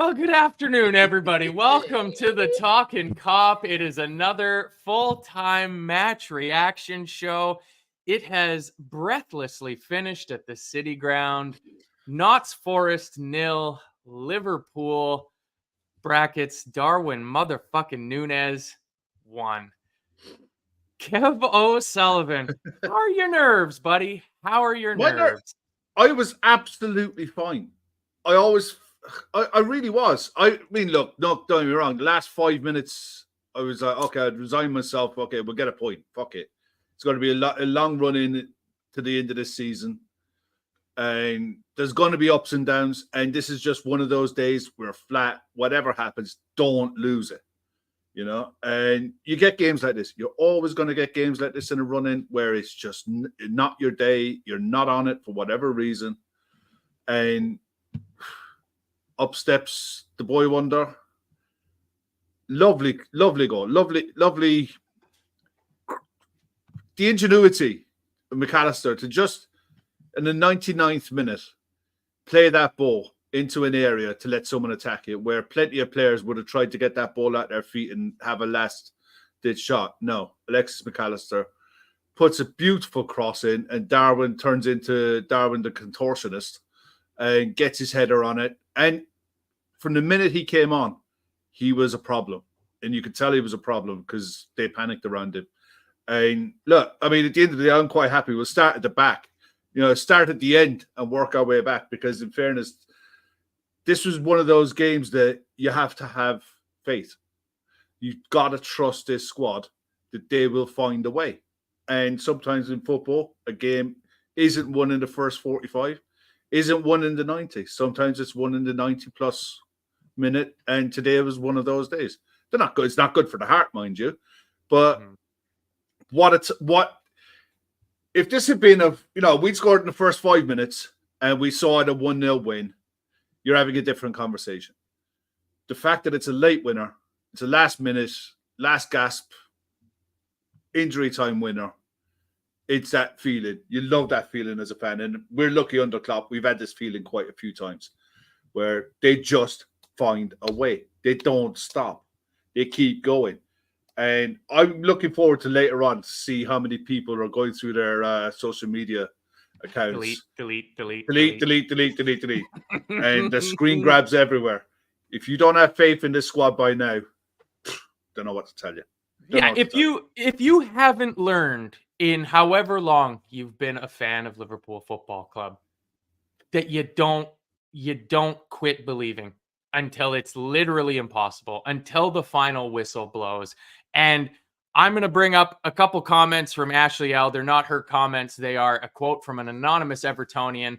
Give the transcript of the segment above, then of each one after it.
Well, good afternoon, everybody. Welcome to the Talkin Kop. It is another full-time match reaction show. It has breathlessly finished at the City Ground. Notts Forest 0, Liverpool brackets Darwin motherfucking Nunes 1. Kev O'Sullivan, how are your nerves, buddy? How are your nerves? I was absolutely fine. I really was. I mean, look, don't get me wrong. The last 5 minutes, I was like, okay, I'd resign myself. Okay, we'll get a point. Fuck it. It's going to be a long run in to the end of this season. And there's going to be ups and downs. And this is just one of those days where flat, whatever happens, don't lose it. You know, and you get games like this. You're always going to get games like this in a run-in where it's just not your day. You're not on it for whatever reason. And up steps the boy wonder. Lovely goal. Lovely. The ingenuity of McAllister to just, in the 99th minute, play that ball into an area to let someone attack it, where plenty of players would have tried to get that ball at their feet and have a last-ditch shot. No, Alexis McAllister puts a beautiful cross in, and Darwin turns into Darwin the contortionist and gets his header on it. And from the minute he came on, he was a problem. And you could tell he was a problem because they panicked around him. And look, I mean, at the end of the day, I'm quite happy. We'll start at the back. You know, start at the end and work our way back because, in fairness, this was one of those games that you have to have faith. You've got to trust this squad that they will find a way. And sometimes in football, a game isn't won in the first 45, isn't won in the 90. Sometimes it's won in the 90-plus minute, and today was one of those days. They're not good. It's not good for the heart, mind you. But what if this had been we'd scored in the first 5 minutes and we saw it a 1-0 win, you're having a different conversation. The fact that it's a late winner, it's a last minute, last gasp, injury time winner, it's that feeling. You love that feeling as a fan. And we're lucky under Klopp. We've had this feeling quite a few times where they just find a way. They don't stop. They keep going. And I'm looking forward to later on to see how many people are going through their social media accounts. Delete. And the screen grabs everywhere. If you don't have faith in this squad by now, don't know what to tell you. If you haven't learned in however long you've been a fan of Liverpool Football Club that you don't quit believing until it's literally impossible, until the final whistle blows. And I'm going to bring up a couple comments from Ashley L. They're not her comments. They are a quote from an anonymous Evertonian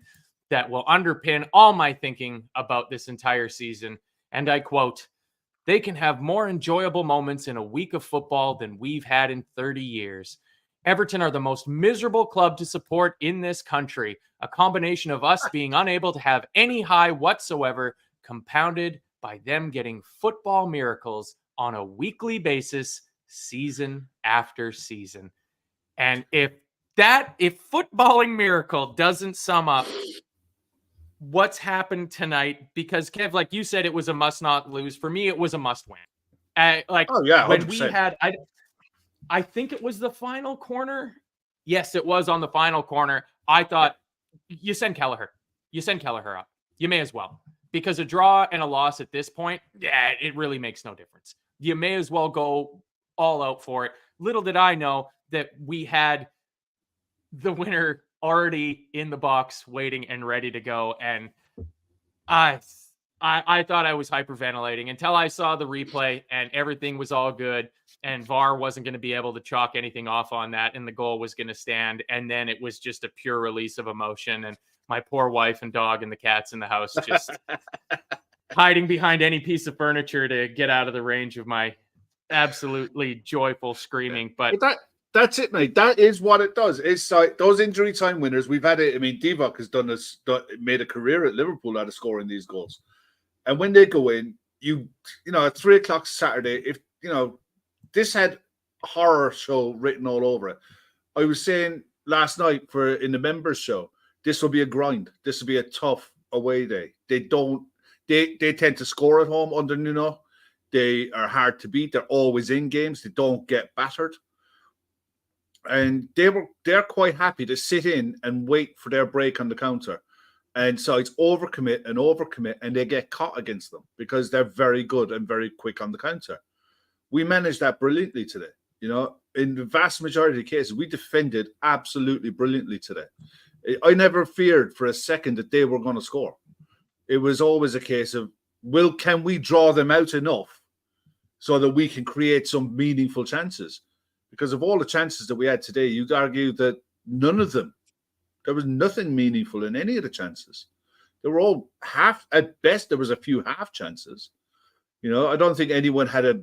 that will underpin all my thinking about this entire season. And I quote, "They can have more enjoyable moments in a week of football than we've had in 30 years. Everton are the most miserable club to support in this country. A combination of us being unable to have any high whatsoever, compounded by them getting football miracles on a weekly basis, season after season." And if footballing miracle doesn't sum up what's happened tonight, because Kev, like you said, it was a must not lose. For me, it was a must win. When we had, I think it was the final corner. Yes, it was on the final corner. I thought you send Kelleher. You send Kelleher up. You may as well. Because a draw and a loss at this point, it really makes no difference. You may as well go all out for it. Little did I know that we had the winner already in the box, waiting and ready to go. And I thought I was hyperventilating until I saw the replay and everything was all good. And VAR wasn't going to be able to chalk anything off on that. And the goal was going to stand. And then it was just a pure release of emotion. And my poor wife and dog and the cats in the house just hiding behind any piece of furniture to get out of the range of my absolutely joyful screaming. But that's it, mate. That is what it does. It's like those injury time winners. We've had it. I mean, Divock has made a career at Liverpool out of scoring these goals. And when they go in, at 3:00 Saturday, if this had horror show written all over it. I was saying last night in the members show, this will be a grind. This will be a tough away day. They tend to score at home under Nuno. They are hard to beat. They're always in games. They don't get battered. And they're quite happy to sit in and wait for their break on the counter. And so it's overcommit, and they get caught against them because they're very good and very quick on the counter. We managed that brilliantly today. In the vast majority of the cases, we defended absolutely brilliantly today. I never feared for a second that they were going to score. It was always a case of, can we draw them out enough so that we can create some meaningful chances? Because of all the chances that we had today, you'd argue that none of them, there was nothing meaningful in any of the chances. They were all half, at best, there was a few half chances. I don't think anyone had a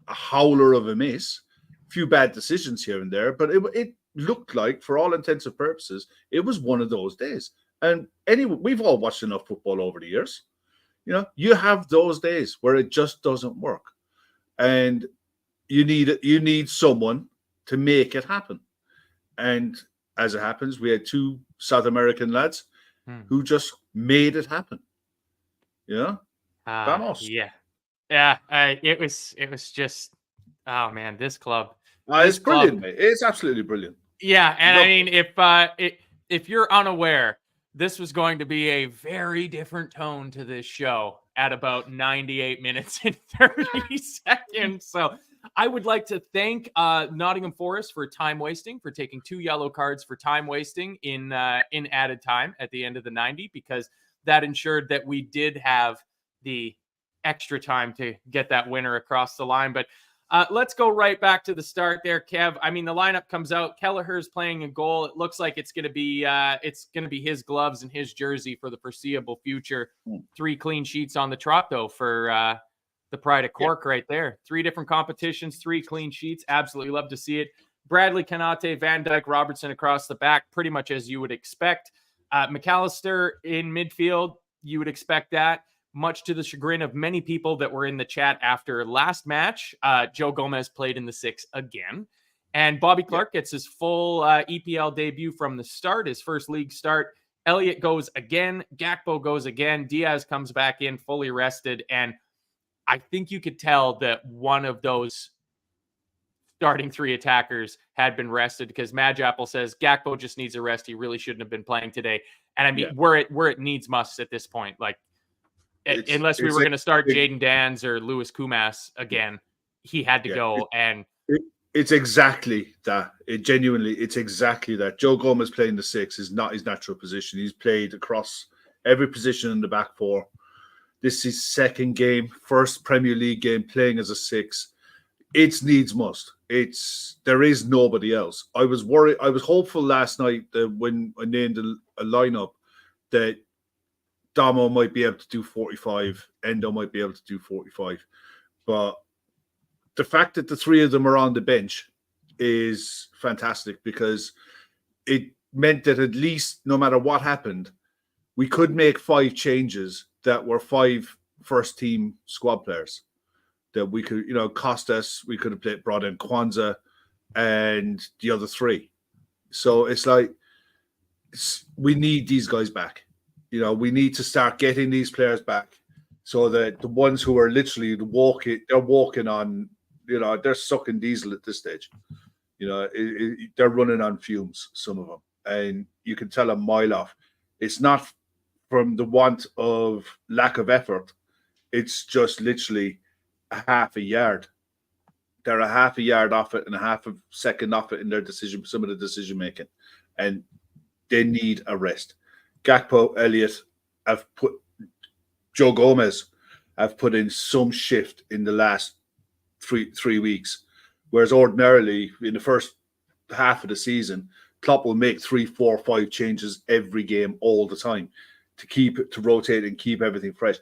howler of a miss. A few bad decisions here and there, but it looked like, for all intents and purposes, it was one of those days. And anyway, we've all watched enough football over the years. You have those days where it just doesn't work. And you need someone to make it happen. And as it happens, we had two South American lads who just made it happen. Vamos. Yeah. It was just, oh man, this club. It's brilliant, mate. It's absolutely brilliant. Yeah, and I mean, if you're unaware, this was going to be a very different tone to this show at about 98 minutes and 30 seconds. So I would like to thank Nottingham Forest for time wasting, for taking 2 yellow cards for time wasting in added time at the end of the 90, because that ensured that we did have the extra time to get that winner across the line. But let's go right back to the start there, Kev. I mean, the lineup comes out. Kelleher's playing a goal. It looks like it's going to be his gloves and his jersey for the foreseeable future. 3 clean sheets on the trot, though, for the Pride of Cork right there. 3 different competitions, 3 clean sheets. Absolutely love to see it. Bradley, Kanate, Van Dijk, Robertson across the back, pretty much as you would expect. McAllister in midfield, you would expect that. Much to the chagrin of many people that were in the chat after last match, Joe Gomez played in the 6 again. And Bobby Clark gets his full EPL debut from the start, his first league start. Elliott goes again. Gakpo goes again. Diaz comes back in fully rested. And I think you could tell that one of those starting 3 attackers had been rested, because Madge Apple says Gakpo just needs a rest. He really shouldn't have been playing today. And I mean, where it needs must at this point, like, unless we were going to start Jaden Dans or Lewis Kumas again, he had to go. And it's exactly that. It's exactly that. Joe Gomez playing the 6 is not his natural position. He's played across every position in the back 4. This is his second game, first Premier League game playing as a 6. It's needs must. There is nobody else. I was worried. I was hopeful last night that when I named a lineup that Damo might be able to do 45, Endo might be able to do 45. But the fact that the 3 of them are on the bench is fantastic, because it meant that at least, no matter what happened, we could make 5 changes that were 5 first-team squad players. That we could, Costas, we could have brought in Kwanzaa and the other 3. So it's like, we need these guys back. We need to start getting these players back, so that the ones who are literally they're walking on, they're sucking diesel at this stage. They're running on fumes, some of them. And you can tell a mile off. It's not from the want of lack of effort. It's just literally a half a yard. They're a half a yard off it and a half a second off it in their some of the decision making. And they need a rest. Gakpo, Elliott, Joe Gomez have put in some shift in the last three weeks, whereas ordinarily in the first half of the season, Klopp will make 3, 4, 5 changes every game all the time to rotate and keep everything fresh.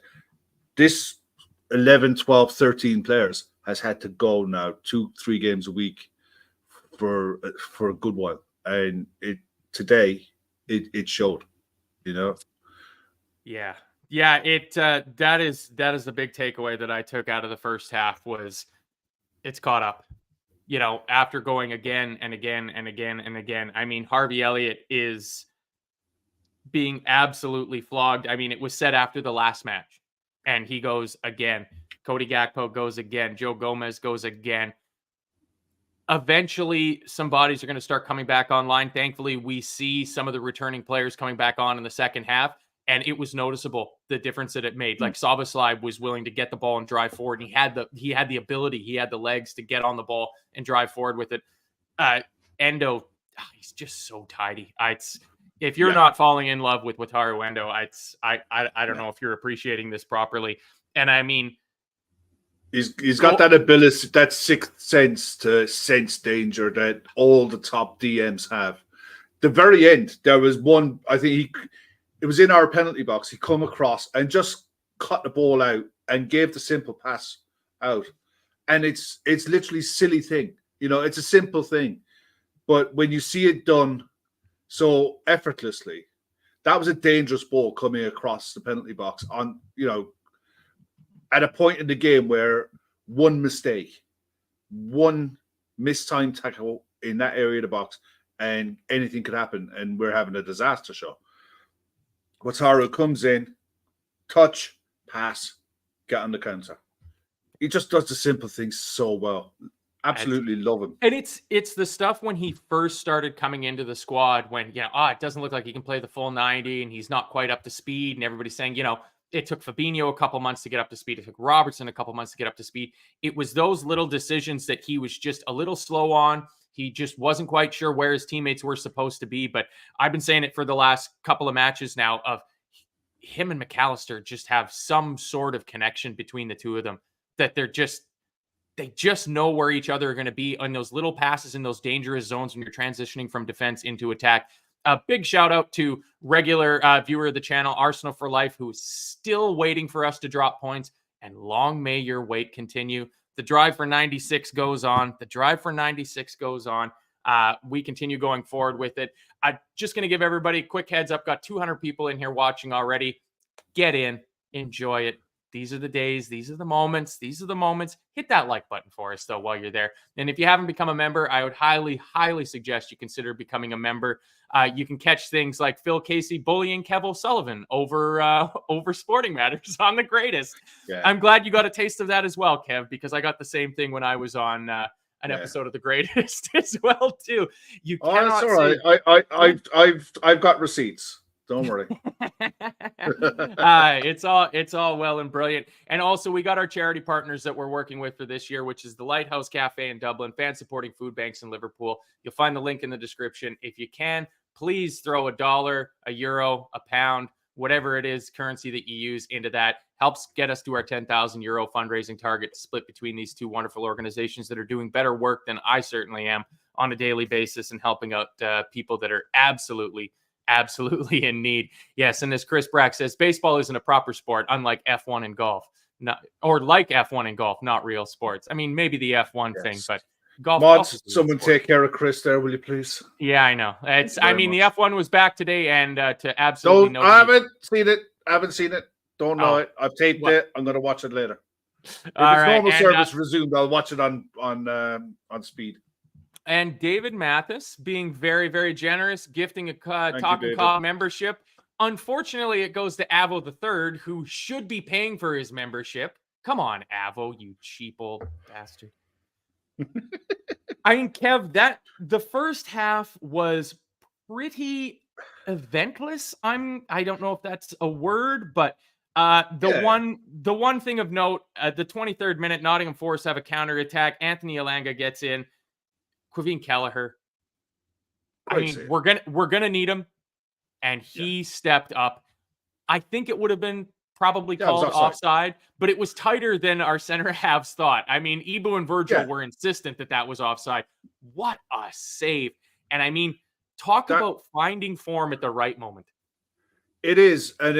This 11, 12, 13 players has had to go now 2-3 games a week for a good while, and today it showed. Yeah. That is the big takeaway that I took out of the first half, was it's caught up. After going again and again and again and again. I mean, Harvey Elliott is being absolutely flogged. I mean, it was said after the last match, and he goes again. Cody Gakpo goes again. Joe Gomez goes again. Eventually, some bodies are going to start coming back online. Thankfully, we see some of the returning players coming back on in the second half, and it was noticeable the difference that it made. Like Szoboszlai was willing to get the ball and drive forward. And he had the ability, he had the legs to get on the ball and drive forward with it. Endo, he's just so tidy. If you're not falling in love with Wataru Endo, I don't know if you're appreciating this properly. And I mean, he's got that ability, that sixth sense to sense danger that all the top DMs have. The very end, there was one, I think it was in our penalty box. He come across and just cut the ball out and gave the simple pass out. And it's literally a silly thing. It's a simple thing. But when you see it done so effortlessly, that was a dangerous ball coming across the penalty box on, at a point in the game where one mistake, one mistimed tackle in that area of the box, and anything could happen, and we're having a disaster show. Wataru comes in, touch, pass, get on the counter. He just does the simple things so well. Absolutely love him. And it's the stuff when he first started coming into the squad when, it doesn't look like he can play the full 90 and he's not quite up to speed. And everybody's saying, it took Fabinho a couple months to get up to speed. It took Robertson a couple months to get up to speed. It was those little decisions that he was just a little slow on. He just wasn't quite sure where his teammates were supposed to be. But I've been saying it for the last couple of matches now of him and McAllister just have some sort of connection between the two of them, that they just know where each other are going to be on those little passes in those dangerous zones when you're transitioning from defense into attack. A big shout out to regular viewer of the channel, Arsenal for Life, who is still waiting for us to drop points, and long may your wait continue. The drive for 96 goes on. We continue going forward with it. I'm just going to give everybody a quick heads up. Got 200 people in here watching already. Get in, enjoy it. These are the days. These are the moments. Hit that like button for us, though, while you're there. And if you haven't become a member, I would highly, highly suggest you consider becoming a member. You can catch things like Phil Casey bullying Kev O'Sullivan over Sporting Matters on The Greatest. Yeah. I'm glad you got a taste of that as well, Kev, because I got the same thing when I was on an episode of The Greatest as well, too. That's all right. I've got receipts. Don't worry. It's all well and brilliant. And also, we got our charity partners that we're working with for this year, which is the Lighthouse Cafe in Dublin, fan supporting food banks in Liverpool. You'll find the link in the description. If you can, please throw $1, €1, £1, whatever it is, currency that you use into that. Helps get us to our €10,000 fundraising target, split between these two wonderful organizations that are doing better work than I certainly am on a daily basis and helping out people that are absolutely in need. Yes, and as Chris Brack says, baseball isn't a proper sport, unlike F1 and golf. Like F1 and golf, not real sports. I mean, maybe the F1 thing, but golf. Mods, someone take care of Chris there, will you please? Yeah, I know. The F1 was back today, and to absolutely I haven't seen it. Don't know it. I've taped it. I'm going to watch it later. If normal service resumed, I'll watch it on speed. And David Mathis being very, very generous, gifting a Talkin Kop membership. Unfortunately, it goes to Avo III, who should be paying for his membership. Come on, Avo, you cheap old bastard. I mean, Kev, the first half was pretty eventless. I don't know if that's a word, but the one thing of note, the 23rd minute, Nottingham Forest have a counter attack. Anthony Elanga gets in. Quaveen Kelleher. We're gonna need him, and he stepped up. I think it would have been probably called offside, but it was tighter than our center halves thought. I mean, Ibu and Virgil were insistent that was offside. What a save! And I mean, talk about finding form at the right moment. It is, and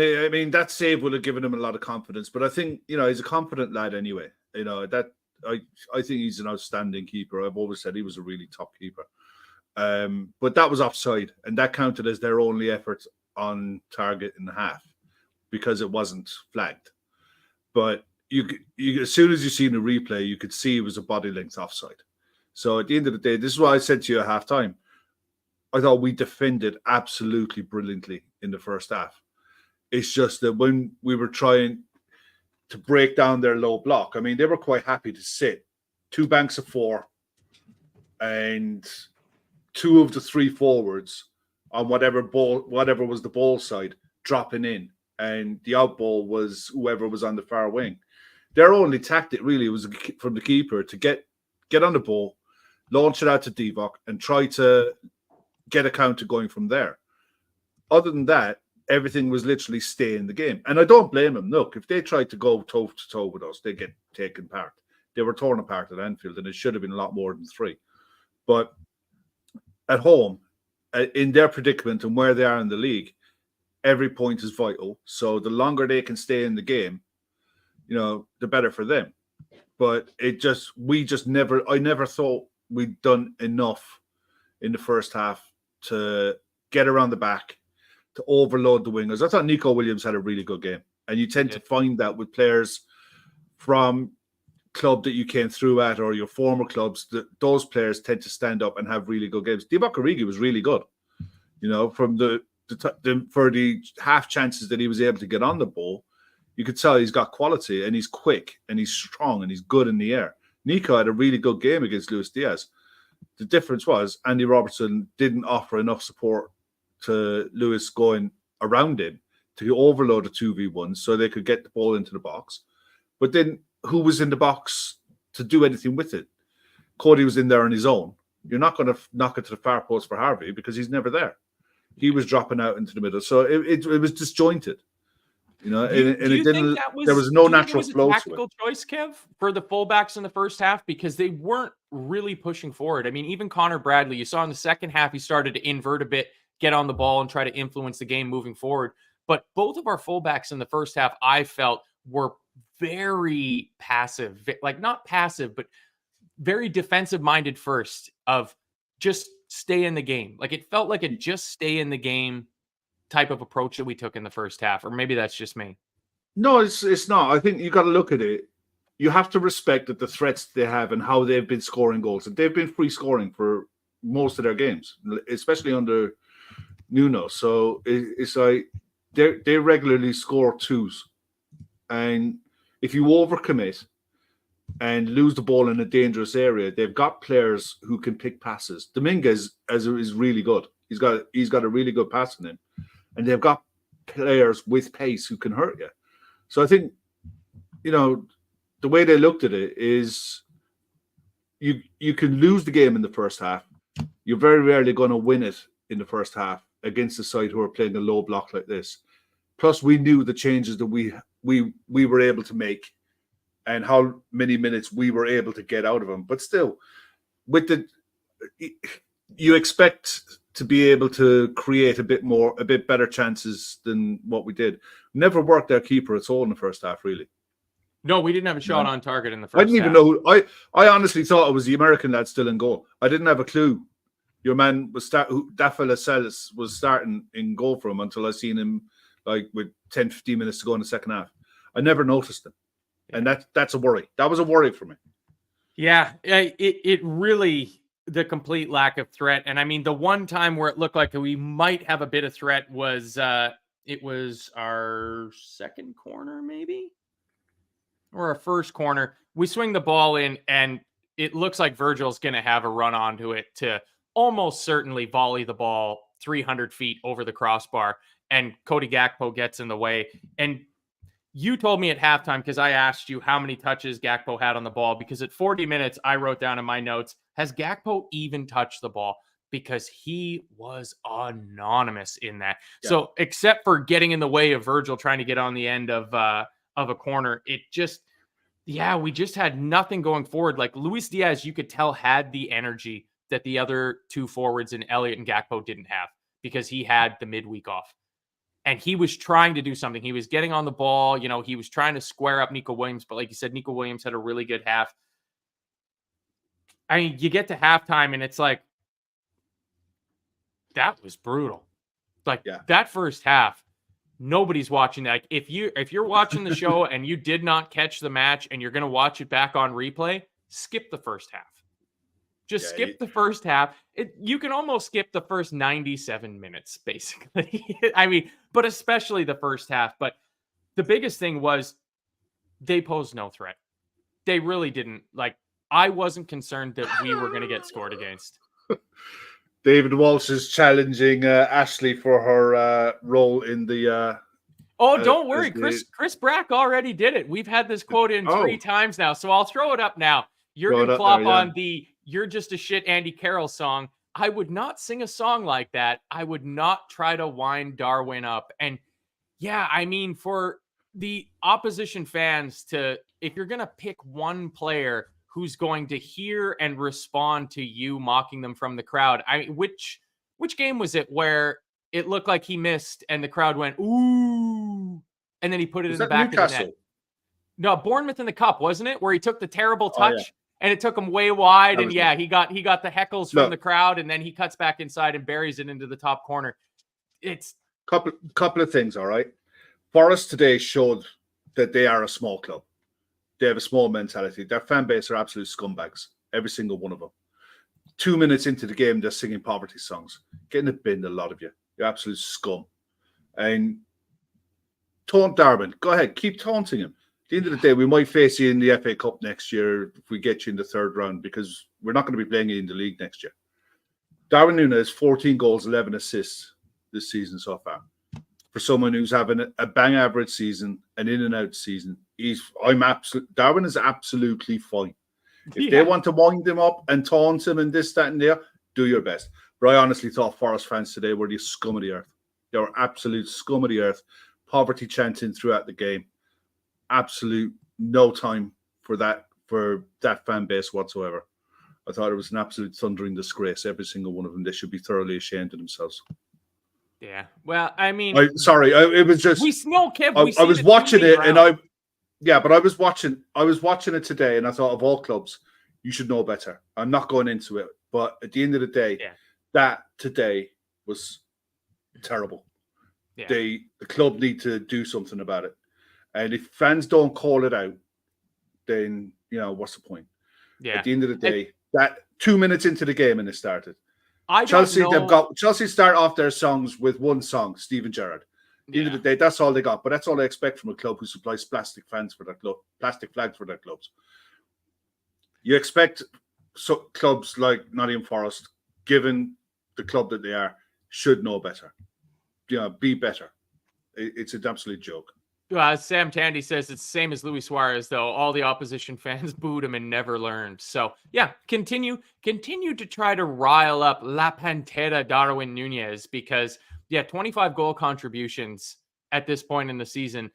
that save would have given him a lot of confidence. But I think he's a confident lad anyway. I think he's an outstanding keeper. I've always said he was a really top keeper. But that was offside, and that counted as their only effort on target in the half because it wasn't flagged. But you as soon as you see the replay, you could see it was a body length offside. So at the end of the day, this is what I said to you at halftime. I thought we defended absolutely brilliantly in the first half. It's just that when we were trying, to break down their low block. I mean, they were quite happy to sit 2 banks of 4 and 2 of the 3 forwards on whatever was the ball side dropping in, and the out ball was whoever was on the far wing. Their only tactic really was from the keeper to get on the ball, launch it out to Divock, and try to get a counter going from there. Other than that, everything was literally stay in the game. And I don't blame them. Look, if they tried to go toe-to-toe with us, they'd get taken apart. They were torn apart at Anfield, and it should have been a lot more than 3. But at home, in their predicament and where they are in the league, every point is vital. So the longer they can stay in the game, the better for them. But I never thought we'd done enough in the first half to get around the back, to overload the wingers. I thought Nico Williams had a really good game. And you tend to find that with players from club that you came through at or your former clubs, that those players tend to stand up and have really good games. Divock Origi was really good. From for the half chances that he was able to get on the ball, you could tell he's got quality and he's quick and he's strong and he's good in the air. Nico had a really good game against Luis Diaz. The difference was Andy Robertson didn't offer enough support to Lewis going around him to overload a 2v1 so they could get the ball into the box. But then who was in the box to do anything with it? Cody was in there on his own. You're not going to knock it to the far post for Harvey because he's never there. He was dropping out into the middle. So it was disjointed. There was no natural flow to it. Tactical choice, Kev, for the fullbacks in the first half because they weren't really pushing forward. I mean, even Connor Bradley, you saw in the second half, he started to invert a bit, get on the ball and try to influence the game moving forward. But both of our fullbacks in the first half, I felt, were very passive, like not passive, but very defensive-minded first of just stay in the game. Like it felt like a just stay in the game type of approach that we took in the first half, or maybe that's just me. No, it's not. I think you got to look at it. You have to respect that the threats they have and how they've been scoring goals. And they've been free scoring for most of their games, especially under Nuno. So it's like they regularly score 2s. And if you overcommit and lose the ball in a dangerous area, they've got players who can pick passes. Dominguez is really good. He's got a really good pass in him. And they've got players with pace who can hurt you. So I think, the way they looked at it is you can lose the game in the first half. You're very rarely going to win it in the first half against a side who are playing a low block like this. Plus, we knew the changes that we were able to make and how many minutes we were able to get out of them. But still, you expect to be able to create a bit better chances than what we did. Never worked our keeper at all in the first half, really. No, we didn't have a shot on target in the first half. I didn't even know. I honestly thought it was the American lad still in goal. I didn't have a clue. Your man that fella Celis was starting in goal for him until I seen him with 10, 15 minutes to go in the second half. I never noticed him. And that's a worry. That was a worry for me. Yeah, it really, the complete lack of threat. And I mean, the one time where it looked like we might have a bit of threat was it was our second corner, maybe? Or our first corner. We swing the ball in, and it looks like Virgil's going to have a run onto it to almost certainly volley the ball 300 feet over the crossbar. And Cody Gakpo gets in the way. And you told me at halftime, because I asked you how many touches Gakpo had on the ball, because at 40 minutes, I wrote down in my notes, has Gakpo even touched the ball? Because he was anonymous in that. Yeah. So except for getting in the way of Virgil trying to get on the end of a corner, it just, we just had nothing going forward. Like Luis Diaz, you could tell, had the energy that the other two forwards in Elliott and Gakpo didn't have, because he had the midweek off. And he was trying to do something. He was getting on the ball. He was trying to square up Nico Williams. But like you said, Nico Williams had a really good half. I mean, you get to halftime and it's like, that was brutal. Like that first half, nobody's watching that. Like, if you're watching the show and you did not catch the match and you're going to watch it back on replay, skip the first half. Just skip the first half. You can almost skip the first 97 minutes, basically. I mean, but especially the first half. But the biggest thing was they posed no threat. They really didn't. Like, I wasn't concerned that we were going to get scored against. David Walsh is challenging Ashley for her role in the. Don't worry. Chris Brack already did it. We've had this quote in 3 times now, so I'll throw it up now. Jurgen Klopp on the "You're Just a Shit" Andy Carroll song. I would not sing a song like that. I would not try to wind Darwin up. And yeah, I mean, for the opposition fans if you're going to pick one player who's going to hear and respond to you mocking them from the crowd, which game was it where it looked like he missed and the crowd went, ooh, and then he put it in the back of the net? No, Bournemouth in the Cup, wasn't it? Where he took the terrible touch and it took him way wide. And he got the heckles from the crowd, and then he cuts back inside and buries it into the top corner. It's couple of things, all right? Forest today showed that they are a small club. They have a small mentality. Their fan base are absolute scumbags, every single one of them. 2 minutes into the game, they're singing poverty songs. Get in the bin, a lot of you. You're absolute scum. And taunt Darwin. Go ahead, keep taunting him. At the end of the day, we might face you in the FA Cup next year if we get you in the 3rd round, because we're not going to be playing you in the league next year. Darwin Núñez, 14 goals, 11 assists this season so far. For someone who's having a bang average season, an in and out season, Darwin is absolutely fine. If they want to wind him up and taunt him and this, that, and there, do your best. But I honestly thought Forest fans today were the scum of the earth. They were absolute scum of the earth. Poverty chanting throughout the game. Absolute no time for that fan base whatsoever. I thought it was an absolute thundering disgrace. Every single one of them. They should be thoroughly ashamed of themselves. Yeah. Well, I mean, it was just I was watching it, and but I was watching it today, and I thought, of all clubs, you should know better. I'm not going into it, but at the end of the day, that today was terrible. Yeah. The club need to do something about it, and if fans don't call it out, then what's the point? Yeah. At the end of the day, that 2 minutes into the game and it started. Chelsea start off their songs with one song, Steven Gerrard. At the end of the day, that's all they got. But that's all they expect from a club who supplies plastic flags for their clubs. You expect clubs like Nottingham Forest, given the club that they are, should know better. Be better. It's an absolute joke. Sam Tandy says it's the same as Luis Suarez, though. All the opposition fans booed him and never learned. So, yeah, continue to try to rile up La Pantera Darwin Núñez because, 25 goal contributions at this point in the season.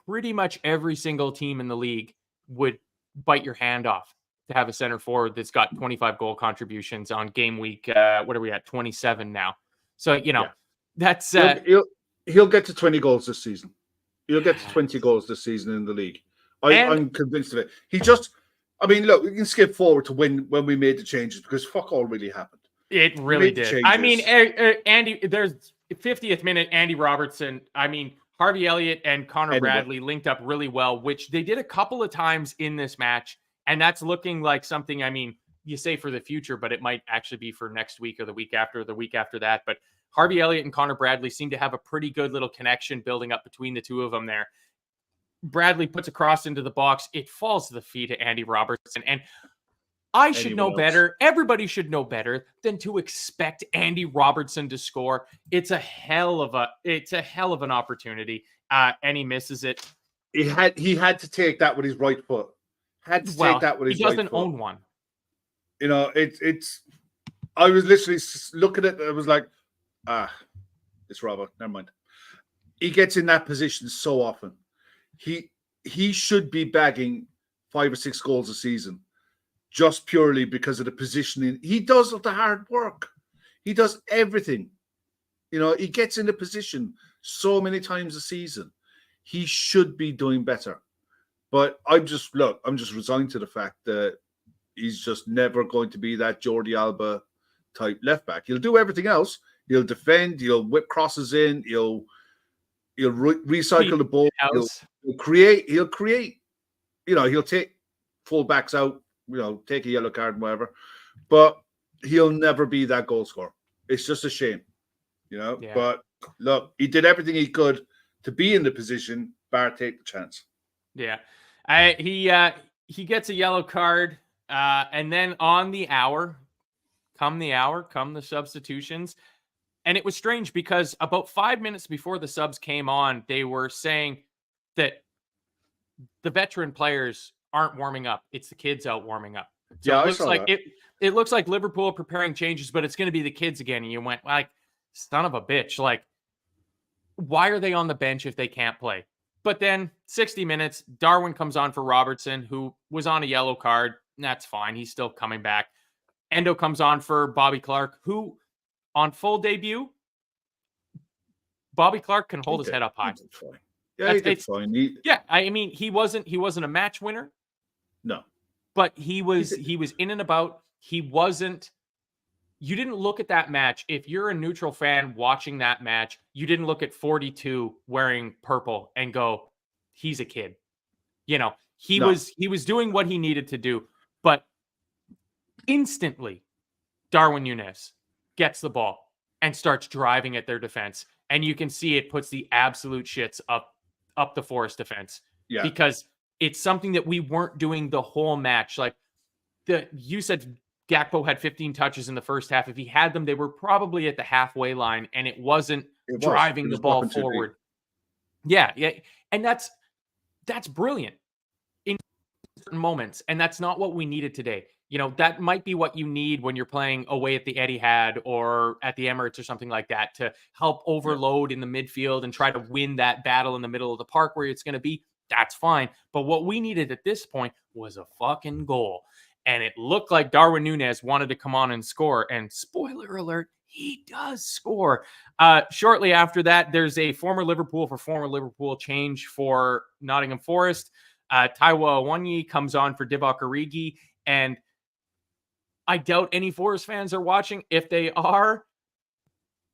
Pretty much every single team in the league would bite your hand off to have a center forward that's got 25 goal contributions on game week. What are we at? 27 now. So, that's... He'll get to 20 goals this season. He'll get to 20 goals this season in the league. I'm convinced of it. Look, we can skip forward to when we made the changes because fuck all really happened. It really did. I mean, Andy, there's 50th minute, Andy Robertson. I mean, Harvey Elliott and Connor Bradley linked up really well, which they did a couple of times in this match. And that's looking like something, you say for the future, but it might actually be for next week or the week after that. But Harvey Elliott and Connor Bradley seem to have a pretty good little connection building up between the two of them there. Bradley puts a cross into the box. It falls to the feet of Andy Robertson. And I should know better. Everybody should know better than to expect Andy Robertson to score. It's a hell of an opportunity. And he misses it. He had to take that with his right foot. Take that with his right foot. He doesn't own one. It's I was literally looking at it. I was like, it's Robert. Never mind. He gets in that position so often. He should be bagging 5 or 6 goals a season just purely because of the positioning. He does the hard work. He does everything. He gets in the position so many times a season. He should be doing better. But I'm just resigned to the fact that he's just never going to be that Jordi Alba type left back. He'll do everything else. He'll defend. He'll whip crosses in. He'll recycle the ball. He'll create. He'll take full backs out. Take a yellow card and whatever. But he'll never be that goal scorer. It's just a shame. Yeah. But look, he did everything he could to be in the position. Bar take the chance. Yeah. He gets a yellow card, and then on the hour, come the substitutions. And it was strange because about 5 minutes before the subs came on, they were saying that the veteran players aren't warming up. It's the kids out warming up. So Yeah, it I looks saw like that. it looks like Liverpool preparing changes, but it's going to be the kids again. And you went like, son of a bitch. Like, why are they on the bench if they can't play? But then 60 minutes, Darwin comes on for Robertson, who was on a yellow card. That's fine. He's still coming back. Endo comes on for Bobby Clark, who on full debut, Bobby Clark can hold his head up He high. did fine. Yeah, he did fine. Yeah, I mean, he wasn't a match winner, No. but he was in and about. He wasn't. You didn't look at that match. If you're a neutral fan watching that match, you didn't look at 42 wearing purple and go, he's a kid. You know, he No. was doing what he needed to do, but instantly Darwin Núñez gets the ball and starts driving at their defense. And you can see it puts the absolute shits up the Forest defense. Yeah. Because it's something that we weren't doing the whole match. Like you said Gakpo had 15 touches in the first half. If he had them, they were probably at the halfway line, and it wasn't driving the ball forward. Yeah. And that's brilliant in certain moments. And that's not what we needed today. You know, that might be what you need when you're playing away at the Etihad or at the Emirates or something like that to help overload in the midfield and try to win that battle in the middle of the park where it's going to be. That's fine. But what we needed at this point was a fucking goal. And it looked like Darwin Núñez wanted to come on and score. And spoiler alert, he does score. Shortly after that, there's a former Liverpool for former Liverpool change for Nottingham Forest. Taiwo Awoniyi comes on for Divock Origi. And I doubt any Forest fans are watching. If they are,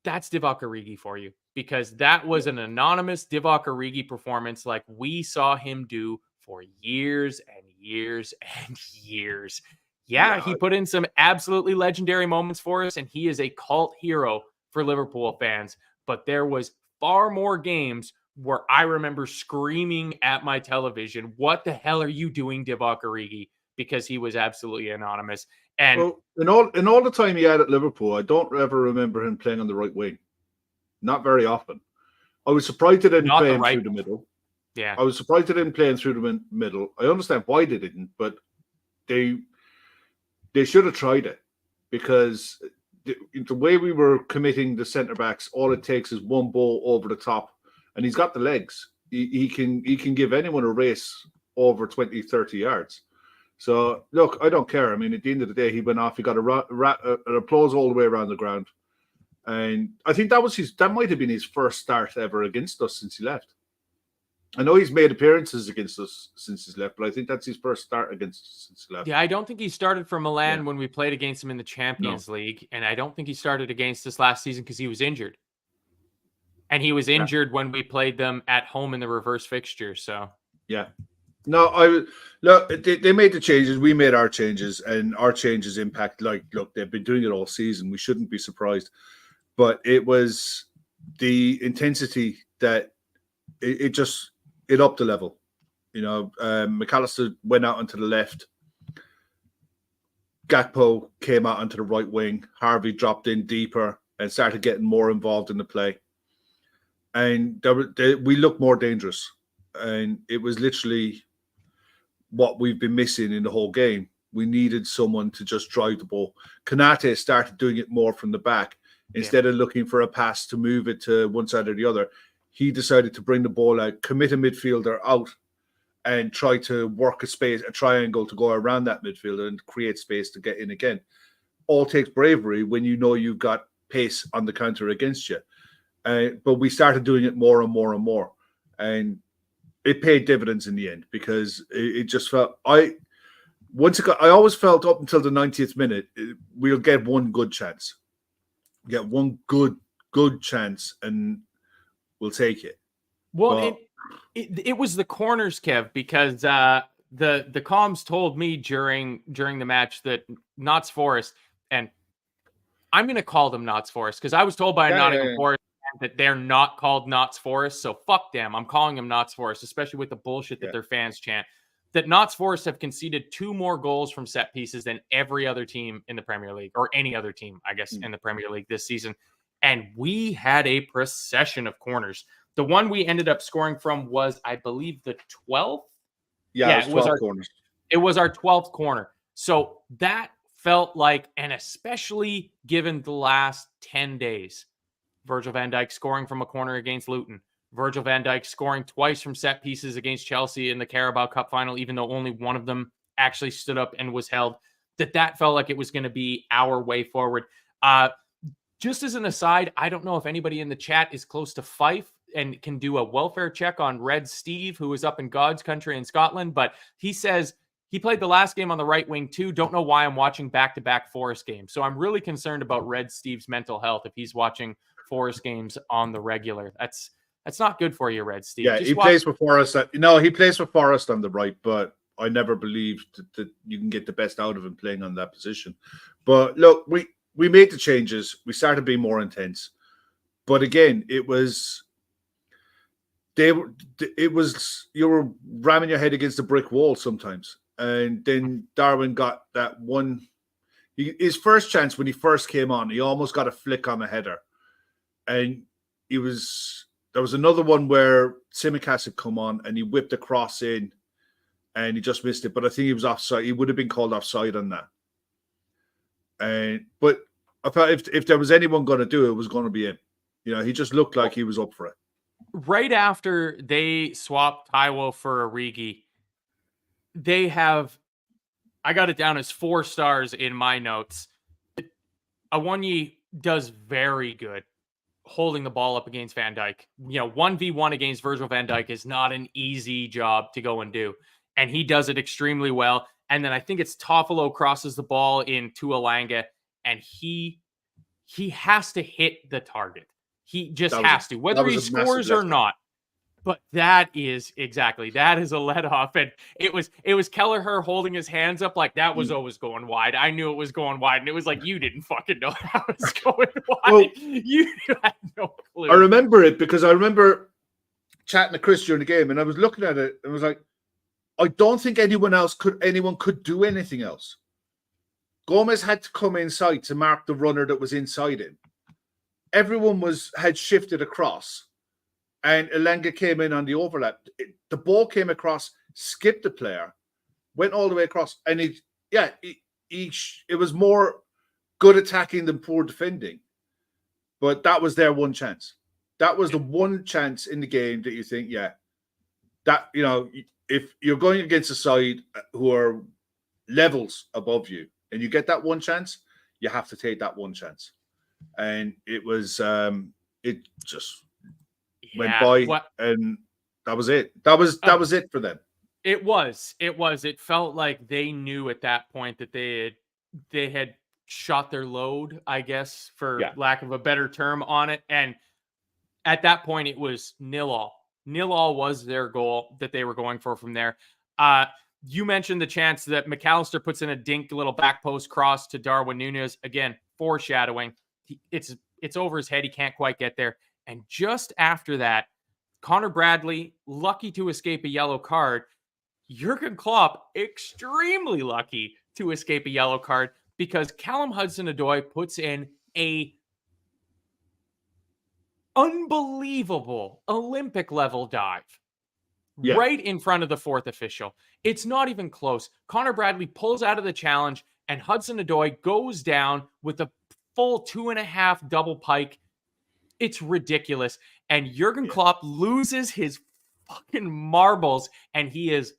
that's Divock Origi for you. Because that was an anonymous Divock Origi performance like we saw him do for years and years and years. Yeah, he put in some absolutely legendary moments for us, and he is a cult hero for Liverpool fans. But there was far more games where I remember screaming at my television, what the hell are you doing, Divock Origi? Because he was absolutely anonymous. And well, in all the time he had at Liverpool, I don't ever remember him playing on the right wing. Not very often. I was surprised they didn't play him through the middle. Yeah. I was surprised they didn't play him through the middle. I understand why they didn't, but they should have tried it, because the way we were committing the centre backs, all it takes is one ball over the top, and he's got the legs. He can give anyone a race over 20, 30 yards. So look, I don't care. I mean, at the end of the day, he went off. He got an applause all the way around the ground, and I think that might have been his first start ever against us since he left. I know he's made appearances against us since he's left, but I think that's his first start against us since he left. Yeah, I don't think he started for Milan when we played against him in the Champions League, and I don't think he started against us last season because he was injured. And he was injured when we played them at home in the reverse fixture. So yeah. No, they made the changes. We made our changes, and our changes impact. Look, they've been doing it all season. We shouldn't be surprised, but it was the intensity that it upped the level. You know, McAllister went out onto the left. Gakpo came out onto the right wing. Harvey dropped in deeper and started getting more involved in the play, and we looked more dangerous. And it was literally what we've been missing in the whole game. We needed someone to just drive the ball. Konate started doing it more from the back. Instead of looking for a pass to move it to one side or the other, he decided to bring the ball out, commit a midfielder out, and try to work a triangle to go around that midfielder and create space to get in again. All takes bravery when you know you've got pace on the counter against you. But we started doing it more and more and more. And it paid dividends in the end, because it just felt I always felt up until the 90th minute we'll get one good chance, get one good chance, and we'll take it. Well, it was the corners, Kev, because the comms told me during the match that Notts Forest, and I'm going to call them Notts Forest because I was told by a Nottingham Forest that they're not called Notts Forest, so fuck them. I'm calling them Notts Forest, especially with the bullshit that their fans chant. That Notts Forest have conceded 2 more goals from set pieces than every other team in the Premier League, or any other team, I guess, in the Premier League this season. And we had a procession of corners. The one we ended up scoring from was, I believe, the 12th. Yeah, it was 12 corners. It was our 12th corner. So that felt like, and especially given the last 10 days, Virgil van Dijk scoring from a corner against Luton, Virgil van Dijk scoring twice from set pieces against Chelsea in the Carabao Cup final, even though only one of them actually stood up and was held, that felt like it was going to be our way forward. Just as an aside, I don't know if anybody in the chat is close to Fife and can do a welfare check on Red Steve, who is up in God's country in Scotland, but he says he played the last game on the right wing too. Don't know why I'm watching back-to-back Forest games. So I'm really concerned about Red Steve's mental health if he's watching Forest games on the regular. That's not good for you, Red Steve. Yeah, he plays for Forest. He plays for Forest on the right, but I never believed that you can get the best out of him playing on that position. But look, we made the changes. We started being more intense. But again, you were ramming your head against a brick wall sometimes. And then Darwin got that one. His first chance when he first came on, he almost got a flick on the header. And there was another one where Tsimikas had come on and he whipped a cross in and he just missed it. But I think he was offside. He would have been called offside on that. But I thought if there was anyone going to do it, it was going to be him. He just looked like he was up for it. Right after they swapped Taiwo for Origi, I got it down as 4 stars in my notes. Awoniyi does very good holding the ball up against Van Dijk. 1v1 against Virgil van Dijk is not an easy job to go and do. And he does it extremely well. And then I think it's Toffolo crosses the ball in Tuilanga, and he has to hit the target. He just has to, whether he scores or not. But that is a let off. And it was Kelleher holding his hands up like that was always going wide. I knew it was going wide. And it was like, you didn't fucking know that was going wide. Well, you had no clue. I remember it because I remember chatting to Chris during the game and I was looking at it and was like, I don't think anyone could do anything else. Gomez had to come inside to mark the runner that was inside him. Everyone had shifted across. And Elanga came in on the overlap. The ball came across, skipped the player, went all the way across. And it was more good attacking than poor defending. But that was their one chance. That was the one chance in the game that you think, if you're going against a side who are levels above you and you get that one chance, you have to take that one chance. And it was, it just went by, and that was it. That was it for them. It was. It felt like they knew at that point that they had shot their load, I guess, for lack of a better term, on it. And at that point, it was 0-0. 0-0 was their goal that they were going for from there. You mentioned the chance that McAllister puts in a dink little back post cross to Darwin Núñez. Again, foreshadowing. It's over his head. He can't quite get there. And just after that, Connor Bradley, lucky to escape a yellow card. Jurgen Klopp, extremely lucky to escape a yellow card because Callum Hudson-Odoi puts in a unbelievable Olympic-level dive right in front of the 4th official. It's not even close. Connor Bradley pulls out of the challenge, and Hudson-Odoi goes down with a full 2.5 double pike. It's ridiculous. And Jurgen Klopp loses his fucking marbles, and he is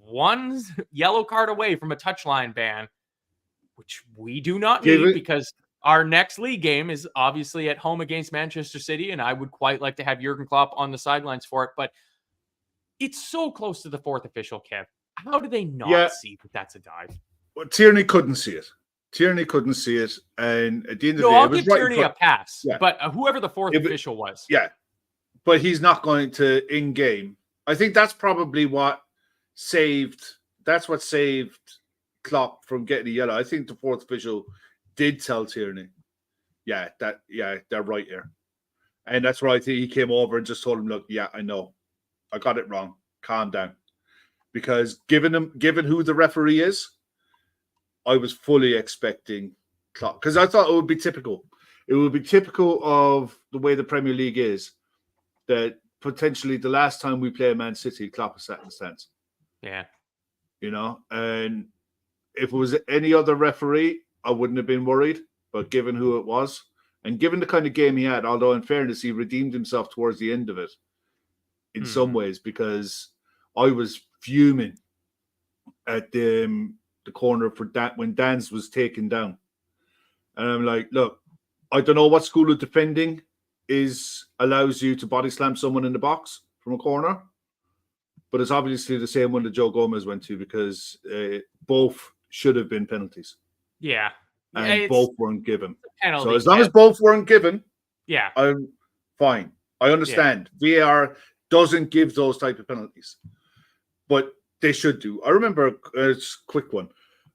one yellow card away from a touchline ban, which we do not need because our next league game is obviously at home against Manchester City, and I would quite like to have Jurgen Klopp on the sidelines for it, but it's so close to the 4th official, Kev. How do they not see that that's a dive? Well, Tierney couldn't see it. And at the end of the day, I'll give Tierney a pass, but whoever the 4th official was. Yeah, but he's not going to in-game. I think that's probably what saved Klopp from getting a yellow. I think the 4th official did tell Tierney, they're right here. And that's why I think he came over and just told him, look, yeah, I know. I got it wrong. Calm down. Because given who the referee is, I was fully expecting Klopp. Because I thought it would be typical. It would be typical of the way the Premier League is that potentially the last time we play Man City, Klopp was sat in the stands. Yeah. You know, and if it was any other referee, I wouldn't have been worried. But given who it was, and given the kind of game he had, although in fairness, he redeemed himself towards the end of it in some ways, because I was fuming at the corner for that when Dan's was taken down. And I'm like, look, I don't know what school of defending allows you to body slam someone in the box from a corner, but it's obviously the same one that Joe Gomez went to, because both should have been penalties. Yeah. And both weren't given. Penalty, so as long as both weren't given, yeah, I'm fine. I understand. VAR doesn't give those type of penalties, but they should do. I remember, it's a quick one.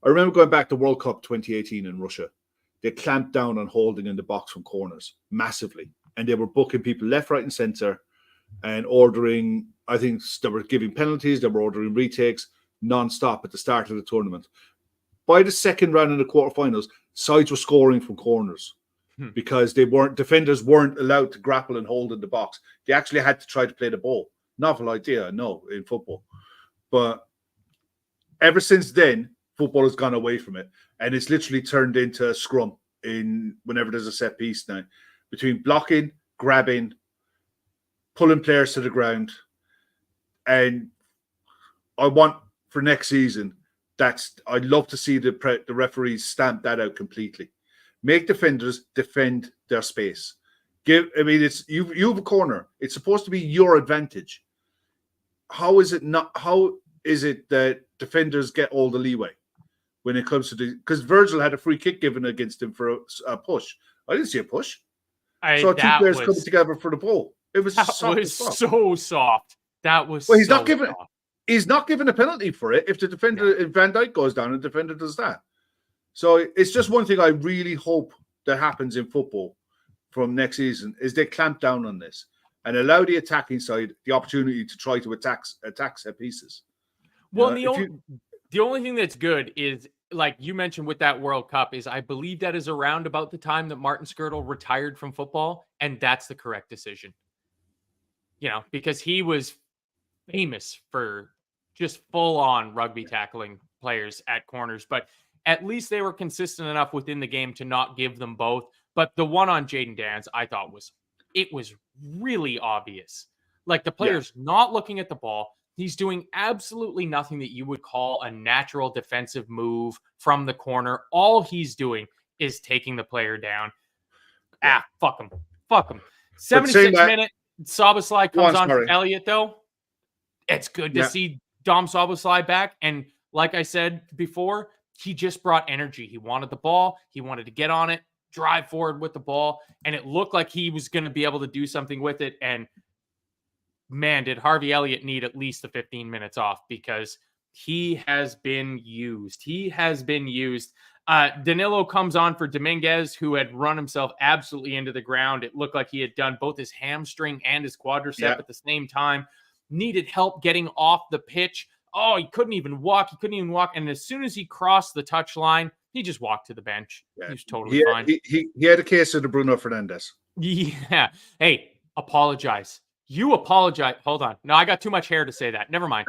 I remember going back to World Cup 2018 in Russia. They clamped down on holding in the box from corners massively. And they were booking people left, right, and center and ordering, I think they were giving penalties, they were ordering retakes non-stop at the start of the tournament. By the second round in the quarterfinals, sides were scoring from corners because defenders weren't allowed to grapple and hold in the box. They actually had to try to play the ball. Novel idea, no, in football. But ever since then, football has gone away from it. And it's literally turned into a scrum whenever there's a set piece now, between blocking, grabbing, pulling players to the ground. And I want for next season, I'd love to see the referees stamp that out completely. Make defenders defend their space. It's you have a corner. It's supposed to be your advantage. How is it that defenders get all the leeway when it comes to because Virgil had a free kick given against him for a push. I didn't see a push. Saw two players coming together for the ball. It was so soft. That was well. He's not given a penalty for it if the defender, if Van Dijk goes down and the defender does that. So it's just one thing I really hope that happens in football from next season is they clamp down on this and allow the attacking side the opportunity to try to attack set pieces. Well, the only thing that's good is, like you mentioned with that World Cup, is I believe that is around about the time that Martin Skirtle retired from football, and that's the correct decision. Because he was famous for just full-on rugby tackling players at corners, but at least they were consistent enough within the game to not give them both. But the one on Jayden Danns, I thought was really obvious. Like the player's not looking at the ball. He's doing absolutely nothing that you would call a natural defensive move from the corner. All he's doing is taking the player down. Fuck him. 76 minute, Szoboszlai comes on for Elliott, though. It's good to see Dom Szoboszlai back. And like I said before, he just brought energy. He wanted the ball. He wanted to get on it, drive forward with the ball. And it looked like he was going to be able to do something with it. And man, did Harvey Elliott need at least the 15 minutes off, because he has been used. Danilo comes on for Dominguez, who had run himself absolutely into the ground. It looked like he had done both his hamstring and his quadricep at the same time. Needed help getting off the pitch. Oh, he couldn't even walk. And as soon as he crossed the touch line, he just walked to the bench. He was totally fine. He had a case of the Bruno Fernandes. Yeah. Hey, apologize. You apologize. Hold on. No, I got too much hair to say that. Never mind.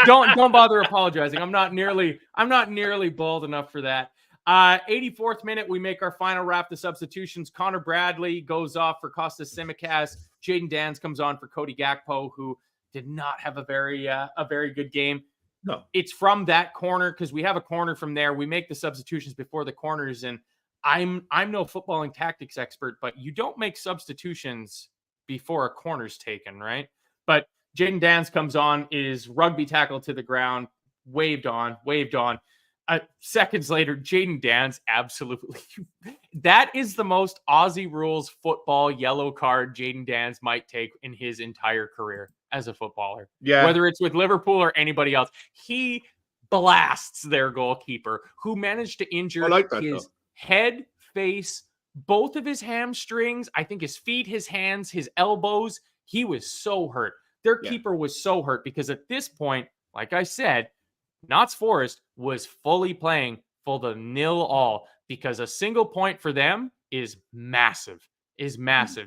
Don't bother apologizing. I'm not nearly bald enough for that. 84th minute, we make our final wrap. The substitutions. Connor Bradley goes off for Kostas Tsimikas. Jayden Danns comes on for Cody Gakpo, who did not have a very good game. No, it's from that corner, because we have a corner from there. We make the substitutions before the corners, and I'm no footballing tactics expert, but you don't make substitutions before a corner's taken, right? But Jayden Danns comes on, is rugby tackled to the ground, waved on. Seconds later, Jayden Danns absolutely. That is the most Aussie rules football yellow card Jayden Danns might take in his entire career as a footballer. Yeah. Whether it's with Liverpool or anybody else. He blasts their goalkeeper, who managed to injure his head, face, both of his hamstrings, I think his feet, his hands, his elbows, he was so hurt. Their keeper was so hurt because at this point, like I said, Notts Forest was fully playing for the 0-all because a single point for them is massive,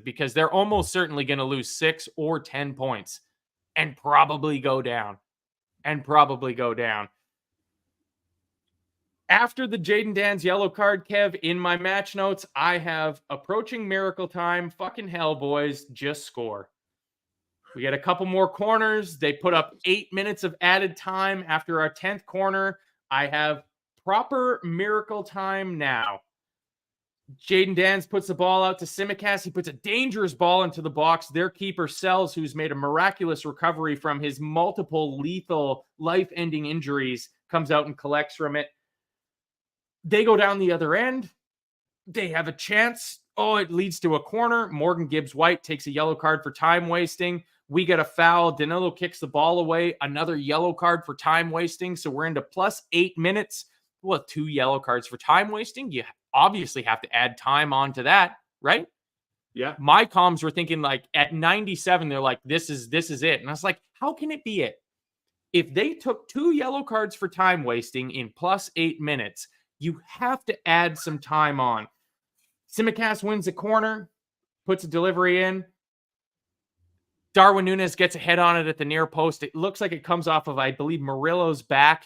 because they're almost certainly going to lose 6 or 10 points and probably go down. After the Jaden Dan's yellow card, Kev, in my match notes, I have approaching miracle time. Fucking hell, boys, just score. We get a couple more corners. They put up 8 minutes of added time after our 10th corner. I have proper miracle time now. Jaden Dans puts the ball out to Simicast. He puts a dangerous ball into the box. Their keeper, Sells, who's made a miraculous recovery from his multiple lethal, life-ending injuries, comes out and collects from it. They go down the other end. They have a chance. Oh, it leads to a corner. Morgan Gibbs-White takes a yellow card for time wasting. We get a foul. Danilo kicks the ball away. Another yellow card for time wasting. So we're into plus 8 minutes. Well, 2 yellow cards for time wasting. You obviously have to add time onto that, right? Yeah. My comms were thinking like at 97, they're like, this is it. And I was like, how can it be it? If they took 2 yellow cards for time wasting in plus 8 minutes, you have to add some time on. Simicast wins the corner, puts a delivery in. Darwin Núñez gets a head on it at the near post. It looks like it comes off of, I believe, Murillo's back.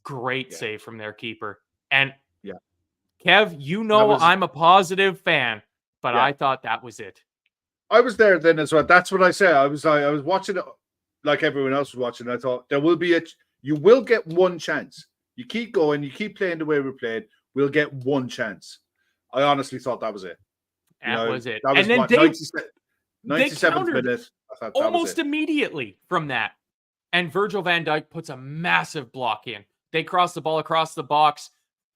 Great save from their keeper. And Kev, you know I'm a positive fan, but I thought that was it. I was there then as well. That's what I said. I was watching it like everyone else was watching. I thought you will get one chance. You keep going, you keep playing the way we're playing, we'll get one chance. I honestly thought that was it. That was it. That was, and then 97th minute. I thought almost immediately from that. And Virgil van Dijk puts a massive block in. They cross the ball across the box.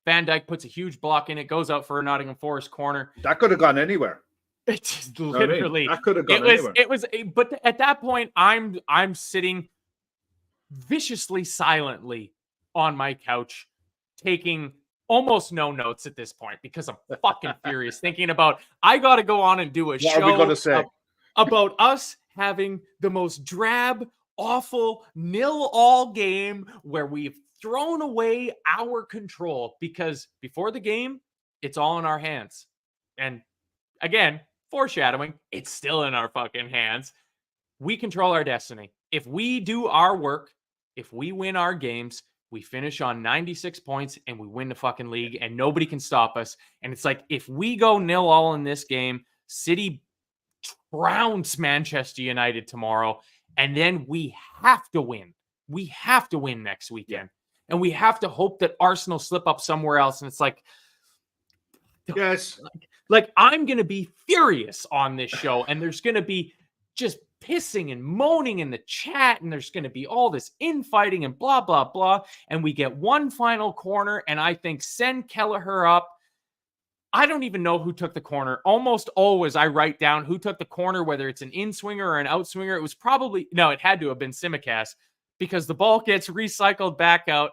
Van Dijk puts a huge block in. It goes out for a Nottingham Forest corner. That could have gone anywhere. It's literally that could have gone anywhere. But at that point, I'm sitting viciously silently on my couch, taking almost no notes at this point because I'm fucking furious thinking about I got to go on and do a show. What are we going to say about us having the most drab, awful 0-all game where we've thrown away our control because before the game, it's all in our hands. And again, foreshadowing, it's still in our fucking hands. We control our destiny. If we do our work, if we win our games, we finish on 96 points and we win the fucking league and nobody can stop us. And it's like, if we go 0-all in this game, City trounced Manchester United tomorrow, and then we have to win. We have to win next weekend. And we have to hope that Arsenal slip up somewhere else. And it's like, yes, like I'm going to be furious on this show, and there's going to be just pissing and moaning in the chat, and there's going to be all this infighting and blah, blah, blah. And we get one final corner, and I think send Kelleher up. I don't even know who took the corner. Almost always I write down who took the corner, whether it's an in-swinger or an out-swinger. It was probably, no, it had to have been Simicast because the ball gets recycled back out.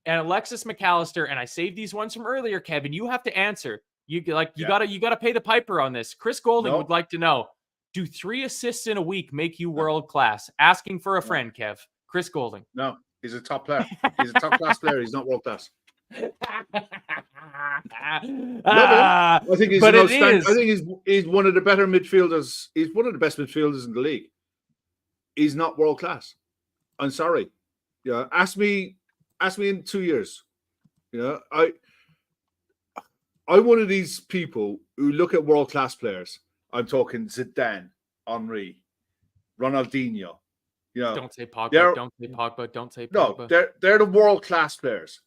And Alexis McAllister, and I saved these ones from earlier, Kevin, you have to answer. You gotta pay the piper on this. Chris Golding would like to know, do 3 assists in a week make you world class? Asking for a friend, Kev. Chris Golding. No, he's a top player. He's a top class player. He's not world class. I think he's I think he's one of the better midfielders. He's one of the best midfielders in the league. He's not world class. I'm sorry. Yeah, ask me in 2 years. You know, I'm one of these people who look at world class players. I'm talking Zidane, Henry, Ronaldinho. You know, don't say Pogba. Don't say Pogba. Don't say Pogba. No, they're the world class players.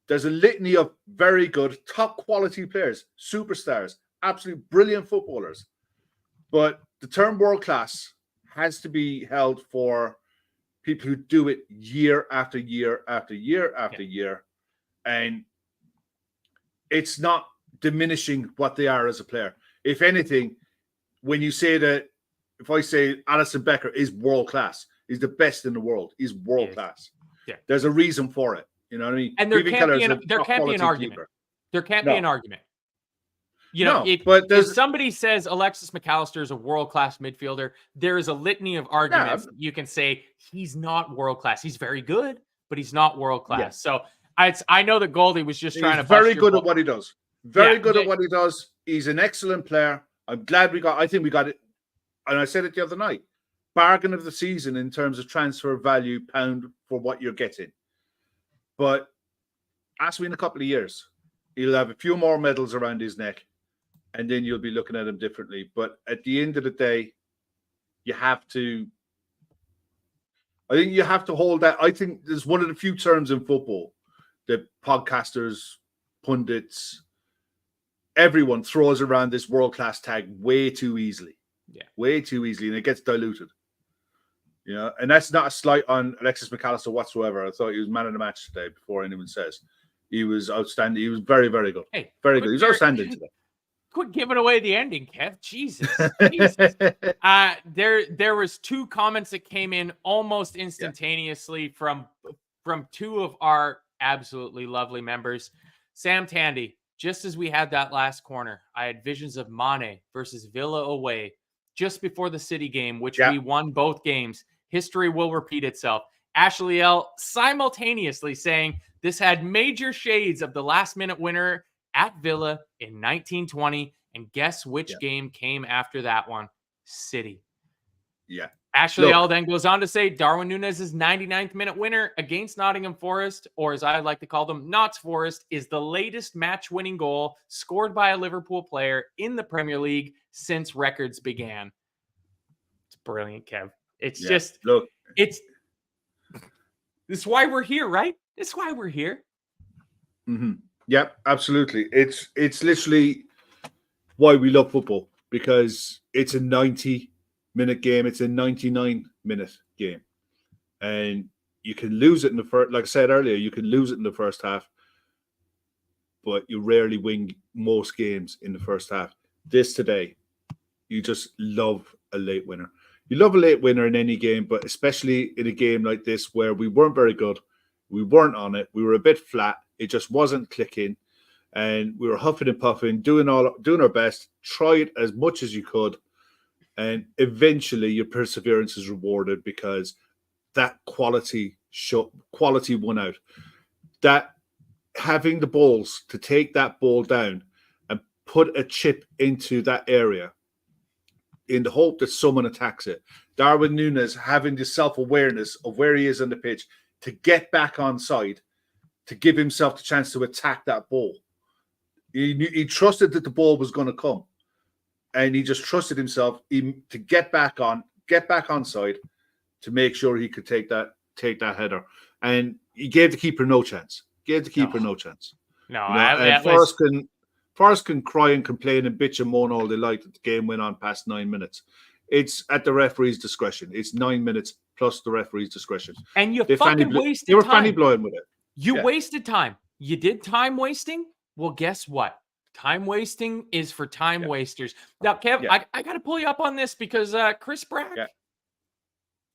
There's a litany of very good, top quality players, superstars, absolutely brilliant footballers. But the term world class has to be held for people who do it year after year after year after year. And it's not diminishing what they are as a player. If anything, when you say that, if I say Alisson Becker is world class, he's the best in the world, he's world class. Yeah. There's a reason for it. You know what I mean? And there can't be an argument. There can't be an argument. You know, but if somebody says Alexis McAllister is a world-class midfielder, there is a litany of arguments you can say he's not world-class. He's very good, but he's not world-class. Yeah. So I know that Goldie was just trying to He's very good at what he does. Very good at what he does. He's an excellent player. I'm glad I think we got it. And I said it the other night. Bargain of the season in terms of transfer value pound for what you're getting. But ask me in a couple of years. He'll have a few more medals around his neck, and then you'll be looking at him differently. But at the end of the day, I think you have to hold that. I think there's one of the few terms in football that podcasters, pundits, everyone throws around this world-class tag way too easily. Yeah. Way too easily, and it gets diluted. You know, and that's not a slight on Alexis McAllister whatsoever. I thought he was man of the match today before anyone says. He was outstanding. He was very, very good. Hey, very good. He was outstanding today. Quit giving away the ending, Kev. Jesus. There was 2 comments that came in almost instantaneously from 2 of our absolutely lovely members. Sam Tandy, just as we had that last corner, I had visions of Mane versus Villa away just before the City game, which we won both games. History will repeat itself. Ashley L. simultaneously saying this had major shades of the last-minute winner at Villa in 1920. And guess which game came after that one? City. Yeah. Ashley L. then goes on to say Darwin Núñez's 99th minute winner against Nottingham Forest, or as I like to call them, Notts Forest, is the latest match-winning goal scored by a Liverpool player in the Premier League since records began. It's brilliant, Kev. It's just, this is why we're here, right? This is why we're here. Mm-hmm. Yep, absolutely. It's literally why we love football, because it's a 90-minute game. It's a 99-minute game. And you can lose it in the first, like I said earlier, you can lose it in the first half, but you rarely win most games in the first half. This today, you just love a late winner. You love a late winner in any game, but especially in a game like this where we weren't very good. We weren't on it. We were a bit flat. It just wasn't clicking. And we were huffing and puffing, doing our best, tried as much as you could. And eventually your perseverance is rewarded because that quality won out. That having the balls to take that ball down and put a chip into that area in the hope that someone attacks it. Darwin Núñez having the self-awareness of where he is on the pitch to get back on side, to give himself the chance to attack that ball. He trusted that the ball was going to come. And he just trusted himself to get back on side to make sure he could take that header. And he gave the keeper no chance. No chance. No, Forest can cry and complain and bitch and moan all they like that the game went on past 9 minutes. It's at the referee's discretion. It's 9 minutes plus the referee's discretion. And you wasted time. You were fanny blowing with it. You wasted time. You did time wasting? Well, guess what? Time wasting is for time wasters. Now, Kev, I got to pull you up on this because Chris Brack,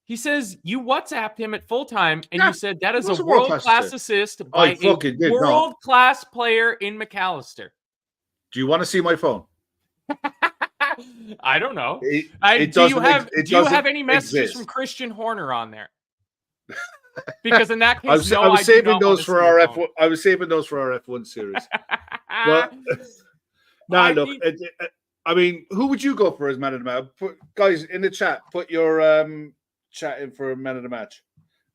he says you WhatsApped him at full time and you said that is a world-class assist by a world-class player in McAllister. Do you want to see my phone? I don't know. Do you have any messages from Christian Horner on there? Because in that case, I was saving those for our F1. I was saving those for our F1 series. But look. I mean, who would you go for as man of the match? Guys in the chat, put your chat in for man of the match.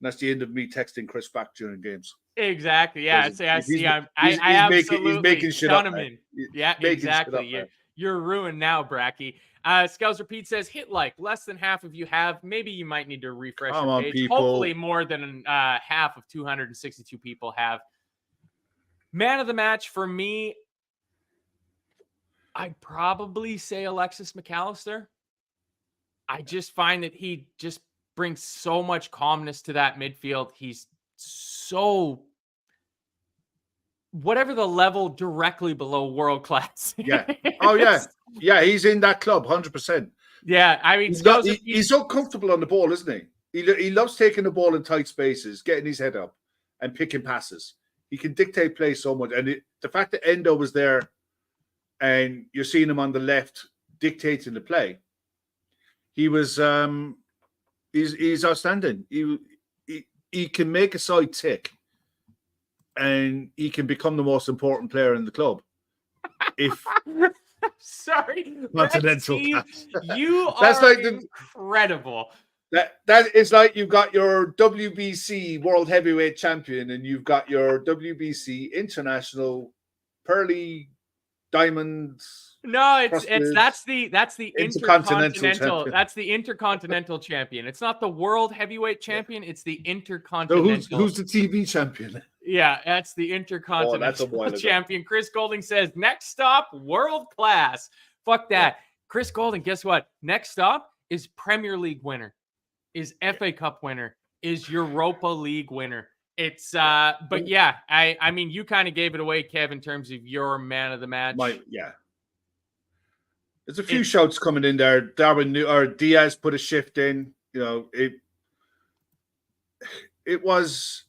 And that's the end of me texting Chris back during games. Exactly. Yeah. I absolutely making shit up. Yeah, exactly. You're ruined now, Bracky. Scouse Repeat says, hit like. Less than half of you have. Maybe you might need to refresh your page. People. Hopefully more than half of 262 people have. Man of the match for me, I'd probably say Alexis McAllister. I just find that he just brings so much calmness to that midfield. He's so, whatever the level, directly below world class. Yeah. Oh, yeah. Yeah, he's in that club, 100%. Yeah, I mean, he's so comfortable on the ball, isn't he? He loves taking the ball in tight spaces, getting his head up and picking passes. He can dictate play so much. And the fact that Endo was there and you're seeing him on the left dictating the play. He was he's outstanding. He can make a side tick, and he can become the most important player in the club. If sorry, continental Steve, you that's are like incredible. That is like you've got your WBC World Heavyweight Champion, and you've got your WBC International Pearly Diamonds. No, that's the Intercontinental intercontinental. champion. That's the intercontinental champion. It's not the world heavyweight champion. It's the So intercontinental. who's the TV champion? Yeah, that's the intercontinental champion. Chris Golding says, next stop, world class. Fuck that. Yeah. Chris Golding, guess what? Next stop is Premier League winner, is FA Cup winner, is Europa League winner. It's but yeah, I mean, you kind of gave it away, Kev, in terms of your man of the match. There's a few shouts coming in there. Diaz put a shift in. You know, it was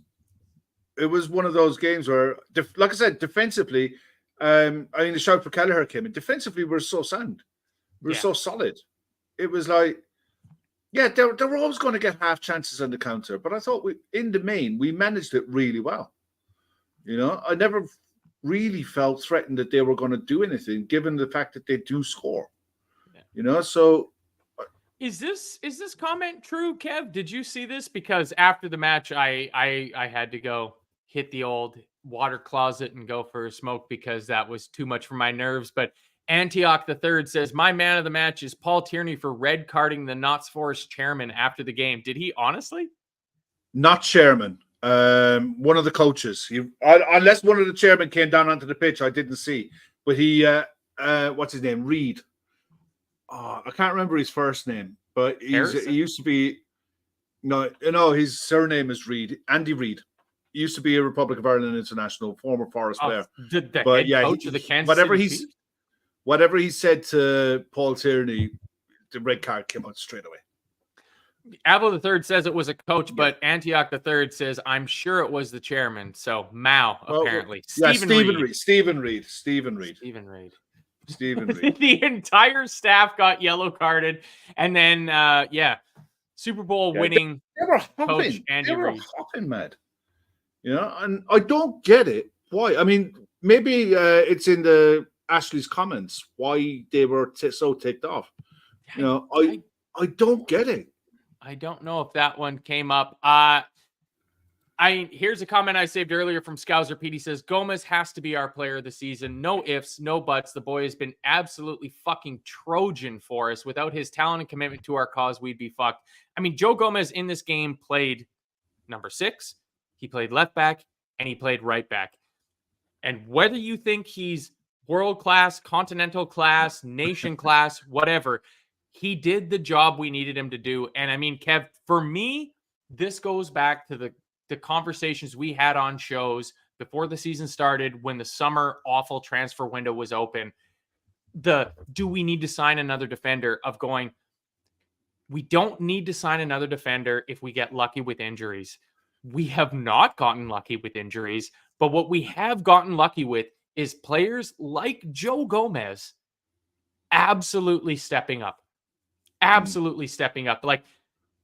one of those games where, like I said, defensively, I mean, the shout for Kelleher came in. Defensively, we're so sound. We're so solid. It was like, yeah, they were always going to get half chances on the counter, but I thought in the main, we managed it really well. You know, I never really felt threatened that they were going to do anything, given the fact that they do score. Yeah. You know, so is this comment true, Kev? Did you see this? Because after the match, I had to go hit the old water closet and go for a smoke because that was too much for my nerves. But Antioch III says, my man of the match is Paul Tierney for red carding the Notts Forest chairman after the game. Did he honestly? Not chairman. One of the coaches. Unless one of the chairmen came down onto the pitch, I didn't see. But he, what's his name? Reed. Oh, I can't remember his first name, but he used to be. No, his surname is Reed. Andy Reed. He used to be a Republic of Ireland international, former Forest player. The head coach of the Kansas City Chiefs? Whatever he said to Paul Tierney, the red card came out straight away. Avo III says it was a coach, but Antioch III says, I'm sure it was the chairman. So Mao, apparently. Stephen Reed. The entire staff got yellow carded. And then, Super Bowl winning coach Andy Reid. They were hopping mad. You know, and I don't get it. Why? I mean, maybe it's in the Ashley's comments why they were so ticked off. You know, I don't get it. I don't know if that one came up. Here's a comment I saved earlier from Scouser Pete. He says, Gomez has to be our player of the season. No ifs, no buts. The boy has been absolutely fucking Trojan for us. Without his talent and commitment to our cause, we'd be fucked. I mean, Joe Gomez in this game played number 6. He played left back and he played right back. And whether you think he's world class, continental class, nation class, whatever, he did the job we needed him to do. And I mean, Kev, for me, this goes back to the conversations we had on shows before the season started, when the summer awful transfer window was open. Do we need to sign another defender, of going, we don't need to sign another defender if we get lucky with injuries. We have not gotten lucky with injuries, but what we have gotten lucky with is players like Joe Gomez absolutely stepping up. Absolutely stepping up. Like,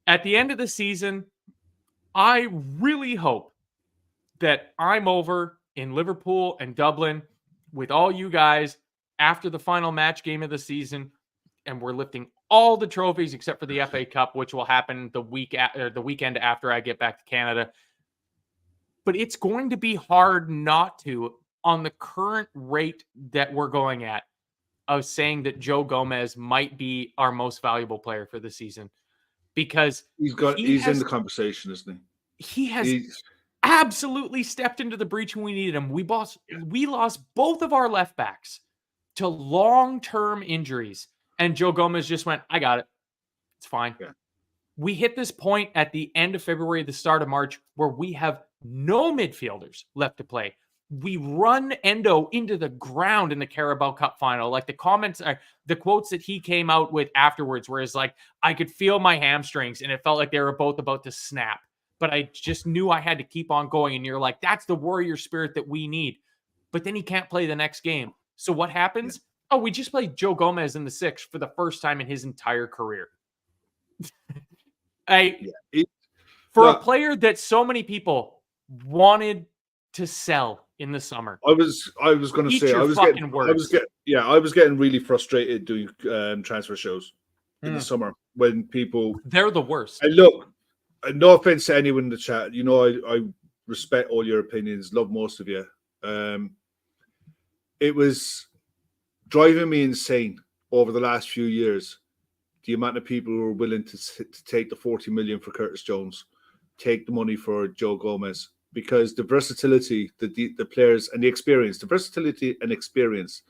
at the end of the season, I really hope that I'm over in Liverpool and Dublin with all you guys after the final match game of the season, and we're lifting all the trophies except for the FA Cup, which will happen the weekend after I get back to Canada. But it's going to be hard not to, on the current rate that we're going at, of saying that Joe Gomez might be our most valuable player for the season, because he's in the conversation, isn't he? He has absolutely stepped into the breach when we needed him. We lost both of our left backs to long-term injuries, and Joe Gomez just went, I got it. It's fine. Yeah. We hit this point at the end of February, the start of March, where we have no midfielders left to play. We run Endo into the ground in the Carabao Cup final. Like, the quotes that he came out with afterwards, where it's like, I could feel my hamstrings and it felt like they were both about to snap, but I just knew I had to keep on going. And you're like, that's the warrior spirit that we need. But then he can't play the next game. So what happens? Oh, we just played Joe Gomez in the 6 for the first time in his entire career. For a player that so many people wanted to sell in the summer. I was going to say I was getting really frustrated doing transfer shows in the summer when they're the worst. And look, no offense to anyone in the chat, you know I respect all your opinions, love most of you. It was driving me insane over the last few years, the amount of people who were willing to take the 40 million for Curtis Jones, take the money for Joe Gomez, because the versatility that the players and the experience, the versatility and experience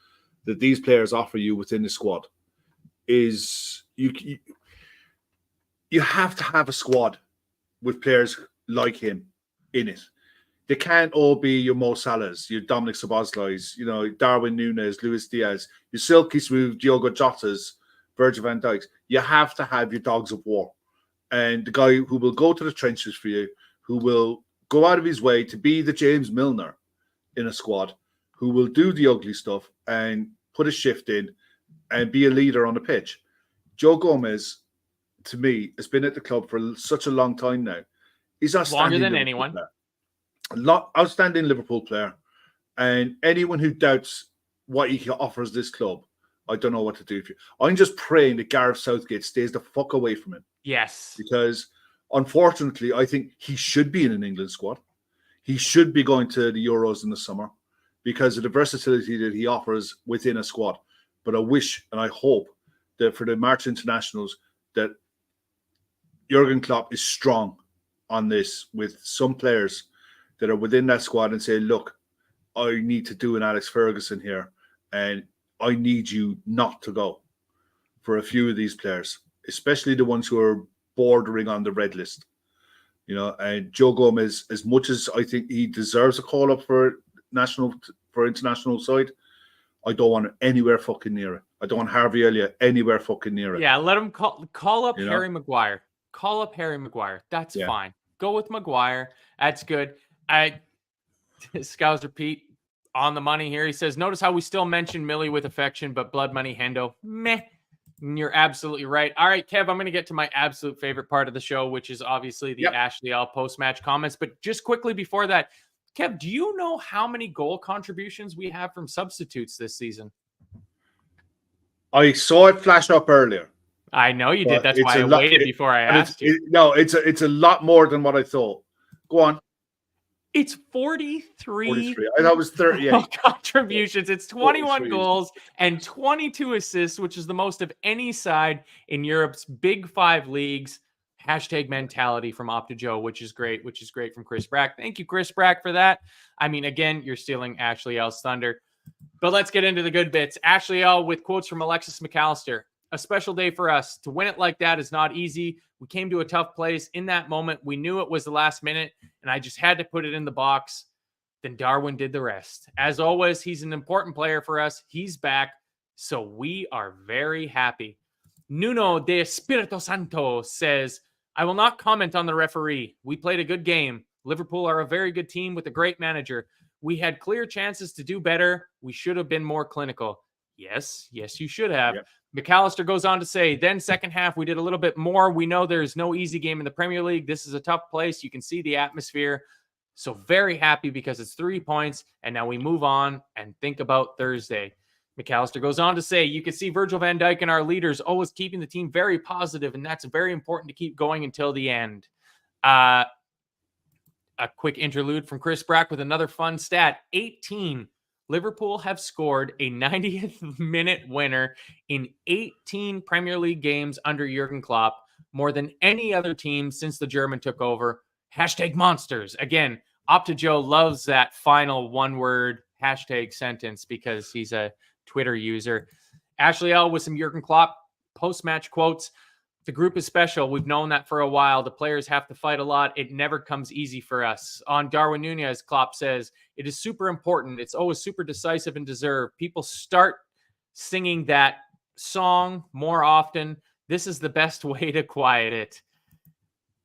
that these players offer you within the squad is you have to have a squad with players like him in it. They can't all be your Mo Salahs, your Dominic Szoboszlais, you know, Darwin Núñez, Luis Diaz, your silky smooth Diogo Jotas, Virgil van Dijks. You have to have your dogs of war. And the guy who will go to the trenches for you, who will go out of his way to be the James Milner in a squad, who will do the ugly stuff and put a shift in and be a leader on the pitch. Joe Gomez, to me, has been at the club for such a long time now. He's longer than anyone. Outstanding Liverpool player. And anyone who doubts what he offers this club, I don't know what to do for you. I'm just praying that Gareth Southgate stays the fuck away from him. Yes. Because unfortunately, I think he should be in an England squad. He should be going to the Euros in the summer because of the versatility that he offers within a squad. But I wish and I hope that for the March internationals that Jurgen Klopp is strong on this with some players that are within that squad and say, look, I need to do an Alex Ferguson here and I need you not to go for a few of these players, especially the ones who are bordering on the red list. You know, and Joe Gomez, as much as I think he deserves a call up for international side, I don't want it anywhere fucking near it. I don't want Harvey Elliott anywhere fucking near it. Yeah, let him call up Harry Maguire. Call up Harry Maguire. That's fine. Go with Maguire. That's good. Scouser Pete on the money here. He says, notice how we still mention Millie with affection, but blood money Hendo, meh. And you're absolutely right. All right, Kev, I'm going to get to my absolute favorite part of the show, which is obviously the Ashley L post-match comments. But just quickly before that, Kev, do you know how many goal contributions we have from substitutes this season? I saw it flash up earlier. I know you did. That's why I waited before I asked you. It's a lot more than what I thought. Go on. It's 43. I thought it was 38 contributions. It's 21 goals and 22 assists, which is the most of any side in Europe's Big Five leagues. Hashtag mentality from Opta Joe, which is great from Chris Brack. Thank you, Chris Brack, for that. I mean, again, you're stealing Ashley L's thunder. But let's get into the good bits. Ashley L with quotes from Alexis McAllister. A special day for us. To win it like that is not easy. We came to a tough place. In that moment, we knew it was the last minute, and I just had to put it in the box. Then Darwin did the rest. As always, he's an important player for us. He's back, so we are very happy. Nuno de Espirito Santo says, I will not comment on the referee. We played a good game. Liverpool are a very good team with a great manager. We had clear chances to do better. We should have been more clinical. Yes, you should have. Yep. McAllister goes on to say, then second half, we did a little bit more. We know there's no easy game in the Premier League. This is a tough place. You can see the atmosphere. So very happy because it's 3 points. And now we move on and think about Thursday. McAllister goes on to say, you can see Virgil van Dijk and our leaders always keeping the team very positive, and that's very important to keep going until the end. A quick interlude from Chris Brack with another fun stat. 18 Liverpool have scored a 90th minute winner in 18 Premier League games under Jurgen Klopp, more than any other team since the German took over. Hashtag monsters. Again, Opta Joe loves that final one-word hashtag sentence because he's a Twitter user. Ashley L with some Jurgen Klopp post-match quotes. The group is special. We've known that for a while. The players have to fight a lot. It never comes easy for us. On Darwin Núñez, Klopp says, it is super important. It's always super decisive and deserved. People start singing that song more often. This is the best way to quiet it.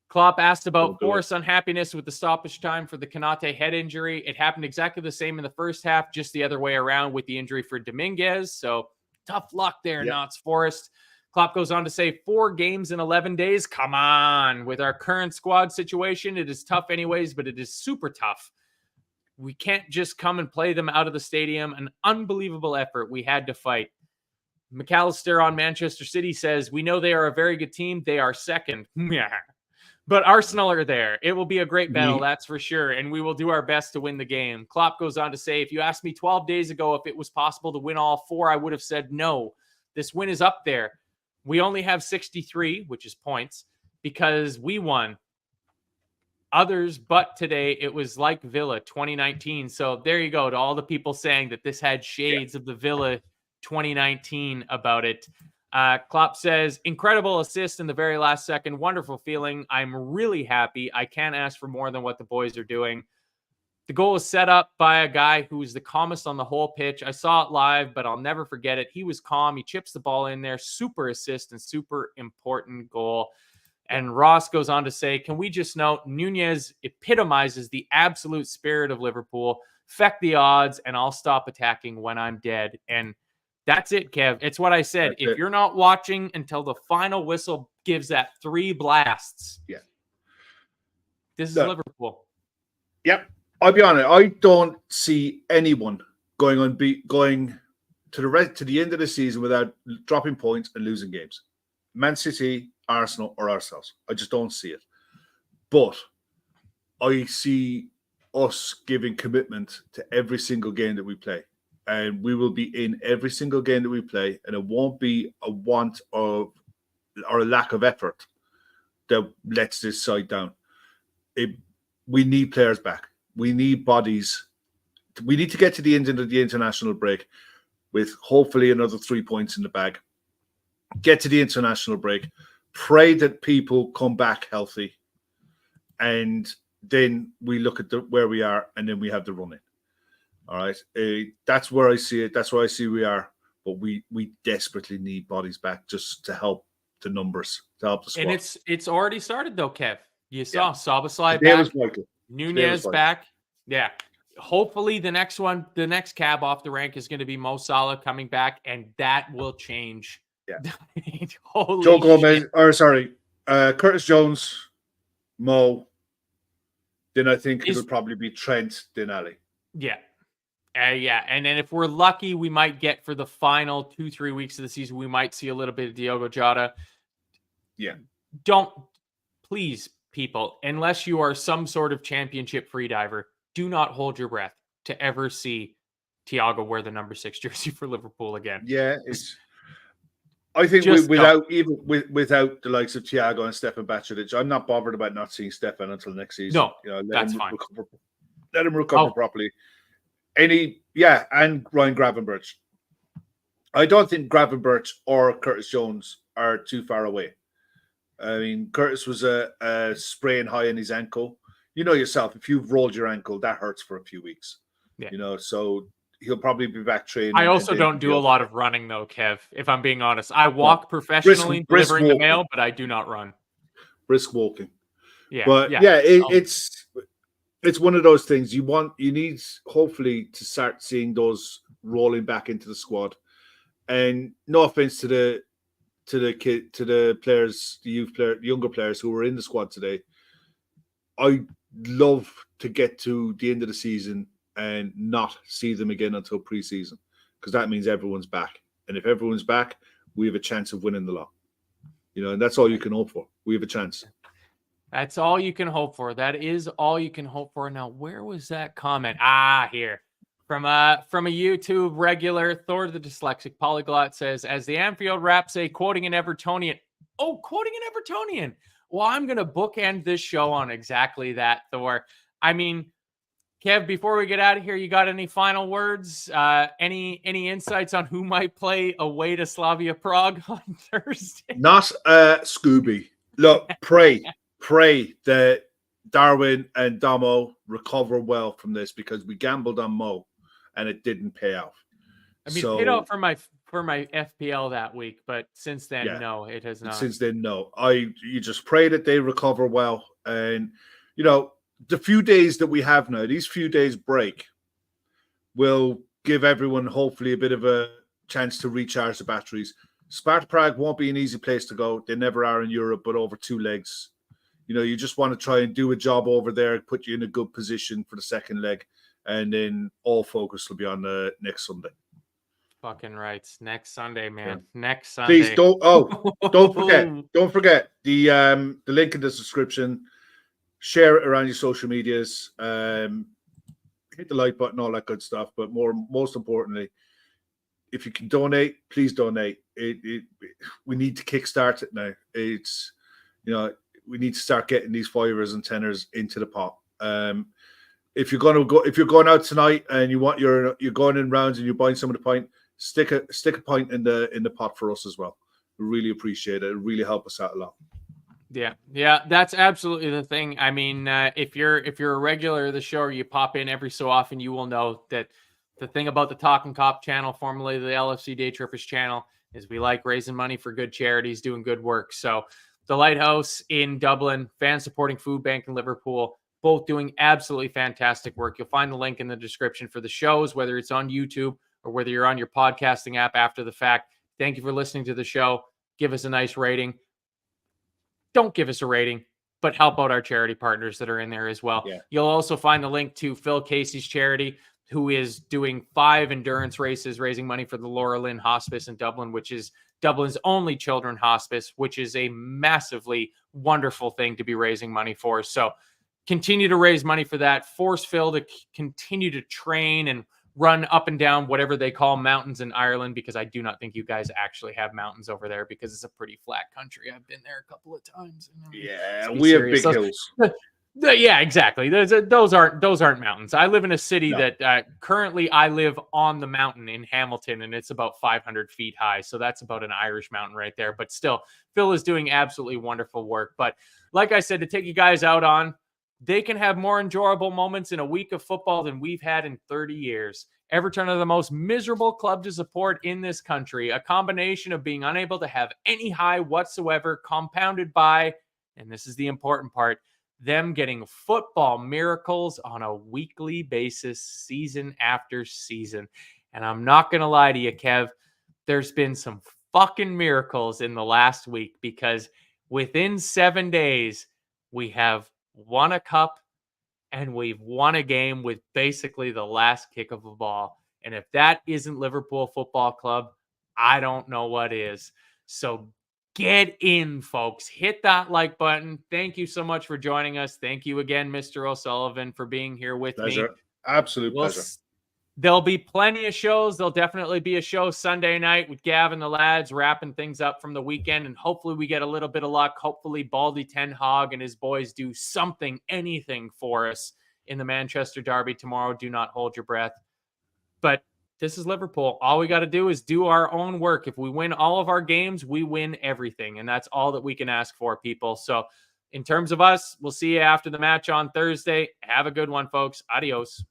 Klopp asked about Forest's unhappiness with the stoppage time for the Konate head injury. It happened exactly the same in the first half, just the other way around with the injury for Dominguez. So Tough luck there, Yeah. Notts Forest. Klopp goes on to say 4 games in 11 days. Come on. With our current squad situation, it is tough anyways, but it is super tough. We can't just come and play them out of the stadium. An unbelievable effort. We had to fight. McAllister on Manchester City says, we know they are a very good team. They are second. Yeah. But Arsenal are there. It will be a great battle, that's for sure. And we will do our best to win the game. Klopp goes on to say, if you asked me 12 days ago if it was possible to win all 4, I would have said no. This win is up there. We only have 63, which is points, because we won. Others, but today it was like Villa 2019. So there you go to all the people saying that this had shades of the Villa 2019 about it. Klopp says, incredible assist in the very last second. Wonderful feeling. I'm really happy. I can't ask for more than what the boys are doing. The goal is set up by a guy who is the calmest on the whole pitch. I saw it live, but I'll never forget it. He was calm. He chips the ball in there. Super assist and super important goal. And Ross goes on to say, can we just note, Nunez epitomizes the absolute spirit of Liverpool. Feck the odds, and I'll stop attacking when I'm dead. And that's it, Kev. It's what I said. If you're not watching until the final whistle gives that 3 blasts, this is Liverpool. Yep. I'll be honest. I don't see anyone going to the end of the season without dropping points and losing games. Man City, Arsenal, or ourselves. I just don't see it. But I see us giving commitment to every single game that we play. And we will be in every single game that we play. And it won't be a want of or a lack of effort that lets this side down. We need players back. We need bodies. We need to get to the end of the international break with hopefully another 3 points in the bag. Get to the international break. Pray that people come back healthy. And then we look at where we are, and then we have the run-in. All right. That's where I see it. That's where I see we are. But we desperately need bodies back just to help the numbers, to help the squad. And it's already started, though, Kev. You saw Szoboszlai back. Nunez back. Yeah. Hopefully the next cab off the rank is going to be Mo Salah coming back, and that will change. Yeah. Holy Joe Gomez, Curtis Jones, Mo. Then I think it'll probably be Trent, then Ali. Yeah. And then if we're lucky, we might get for the final 2-3 weeks of the season, we might see a little bit of Diogo Jota. Yeah. Don't, please, people, unless you are some sort of championship freediver, do not hold your breath to ever see Thiago wear the number 6 jersey for Liverpool again. Yeah, I think without the likes of Thiago and Stefan Bacicic, I'm not bothered about not seeing Stefan until next season. No, that's fine. Let him recover properly. And Ryan Gravenberch. I don't think Gravenberch or Curtis Jones are too far away. I mean, Curtis was a sprain high in his ankle. You know yourself, if you've rolled your ankle, that hurts for a few weeks. Yeah. So he'll probably be back training. I also don't do a lot of running, though, Kev, if I'm being honest. I walk professionally delivering the mail, but I do not run. Brisk walking. Yeah. But it's one of those things you need hopefully to start seeing those rolling back into the squad. And no offense to the players, the younger players who were in the squad today. I love to get to the end of the season and not see them again until preseason, because that means everyone's back. And if everyone's back, we have a chance of winning the lot. And that's all you can hope for. We have a chance. That's all you can hope for. That is all you can hope for. Now, where was that comment? Here. From a YouTube regular, Thor the Dyslexic Polyglot says, as the Anfield rap say, quoting an Evertonian. Oh, quoting an Evertonian. Well, I'm going to bookend this show on exactly that, Thor. I mean, Kev, before we get out of here, you got any final words? Any insights on who might play away to Slavia Prague on Thursday? Not Scooby. Look, pray that Darwin and Damo recover well from this, because we gambled on Mo and it didn't pay off. I mean, it paid out for my FPL that week, but since then, no, it has not. Since then, no. You just pray that they recover well. And, the few days that we have now, these few days break, will give everyone hopefully a bit of a chance to recharge the batteries. Sparta Prague won't be an easy place to go. They never are in Europe, but over 2 legs. You just want to try and do a job over there, put you in a good position for the second leg, and then all focus will be on the next Sunday. Fucking right. Next Sunday, man. Yeah. Next Sunday. Please don't forget the link in the description. Share it around your social medias. Hit the like button, all that good stuff. But most importantly, if you can donate, please donate. We need to kickstart it now. It's we need to start getting these 5ers and 10ers into the pot. If you're going out tonight and you're going in rounds and you're buying some of the pint, stick a pint in the pot for us as well. We really appreciate it. It really help us out a lot. Yeah, that's absolutely the thing. I mean, if you're a regular of the show or you pop in every so often, you will know that the thing about the Talkin Kop channel, formerly the LFC Day Trippers channel, is we like raising money for good charities, doing good work. So the Lighthouse in Dublin, Fan Supporting Food Bank in Liverpool, both doing absolutely fantastic work. You'll find the link in the description for the shows, whether it's on YouTube or whether you're on your podcasting app after the fact. Thank you for listening to the show. Give us a nice rating. Don't give us a rating, but help out our charity partners that are in there as well. Yeah. You'll also find the link to Phil Casey's charity, who is doing 5 endurance races, raising money for the Laura Lynn Hospice in Dublin, which is Dublin's only children's hospice, which is a massively wonderful thing to be raising money for. So continue to raise money for that. Force Phil to continue to train and run up and down whatever they call mountains in Ireland, because I do not think you guys actually have mountains over there, because it's a pretty flat country. I've been there a couple of times. Yeah, we have big hills. Yeah, exactly. Those aren't mountains. I live in a city that currently I live on the mountain in Hamilton, and it's about 500 feet high. So that's about an Irish mountain right there. But still, Phil is doing absolutely wonderful work. But like I said, to take you guys out on, they can have more enjoyable moments in a week of football than we've had in 30 years. Everton are the most miserable club to support in this country. A combination of being unable to have any high whatsoever, compounded by, and this is the important part, them getting football miracles on a weekly basis, season after season. And I'm not going to lie to you, Kev, there's been some fucking miracles in the last week, because within 7 days, we have won a cup and we've won a game with basically the last kick of a ball. And if that isn't Liverpool Football Club, I don't know what is. So get in, folks. Hit that like button. Thank you so much for joining us. Thank you again, Mr. O'Sullivan, for being here with me. Absolute pleasure. There'll be plenty of shows. There'll definitely be a show Sunday night with Gav and the lads wrapping things up from the weekend. And hopefully we get a little bit of luck. Hopefully Baldy Ten Hag and his boys do something, anything for us in the Manchester Derby tomorrow. Do not hold your breath. But this is Liverpool. All we got to do is do our own work. If we win all of our games, we win everything. And that's all that we can ask for, people. So in terms of us, we'll see you after the match on Thursday. Have a good one, folks. Adios.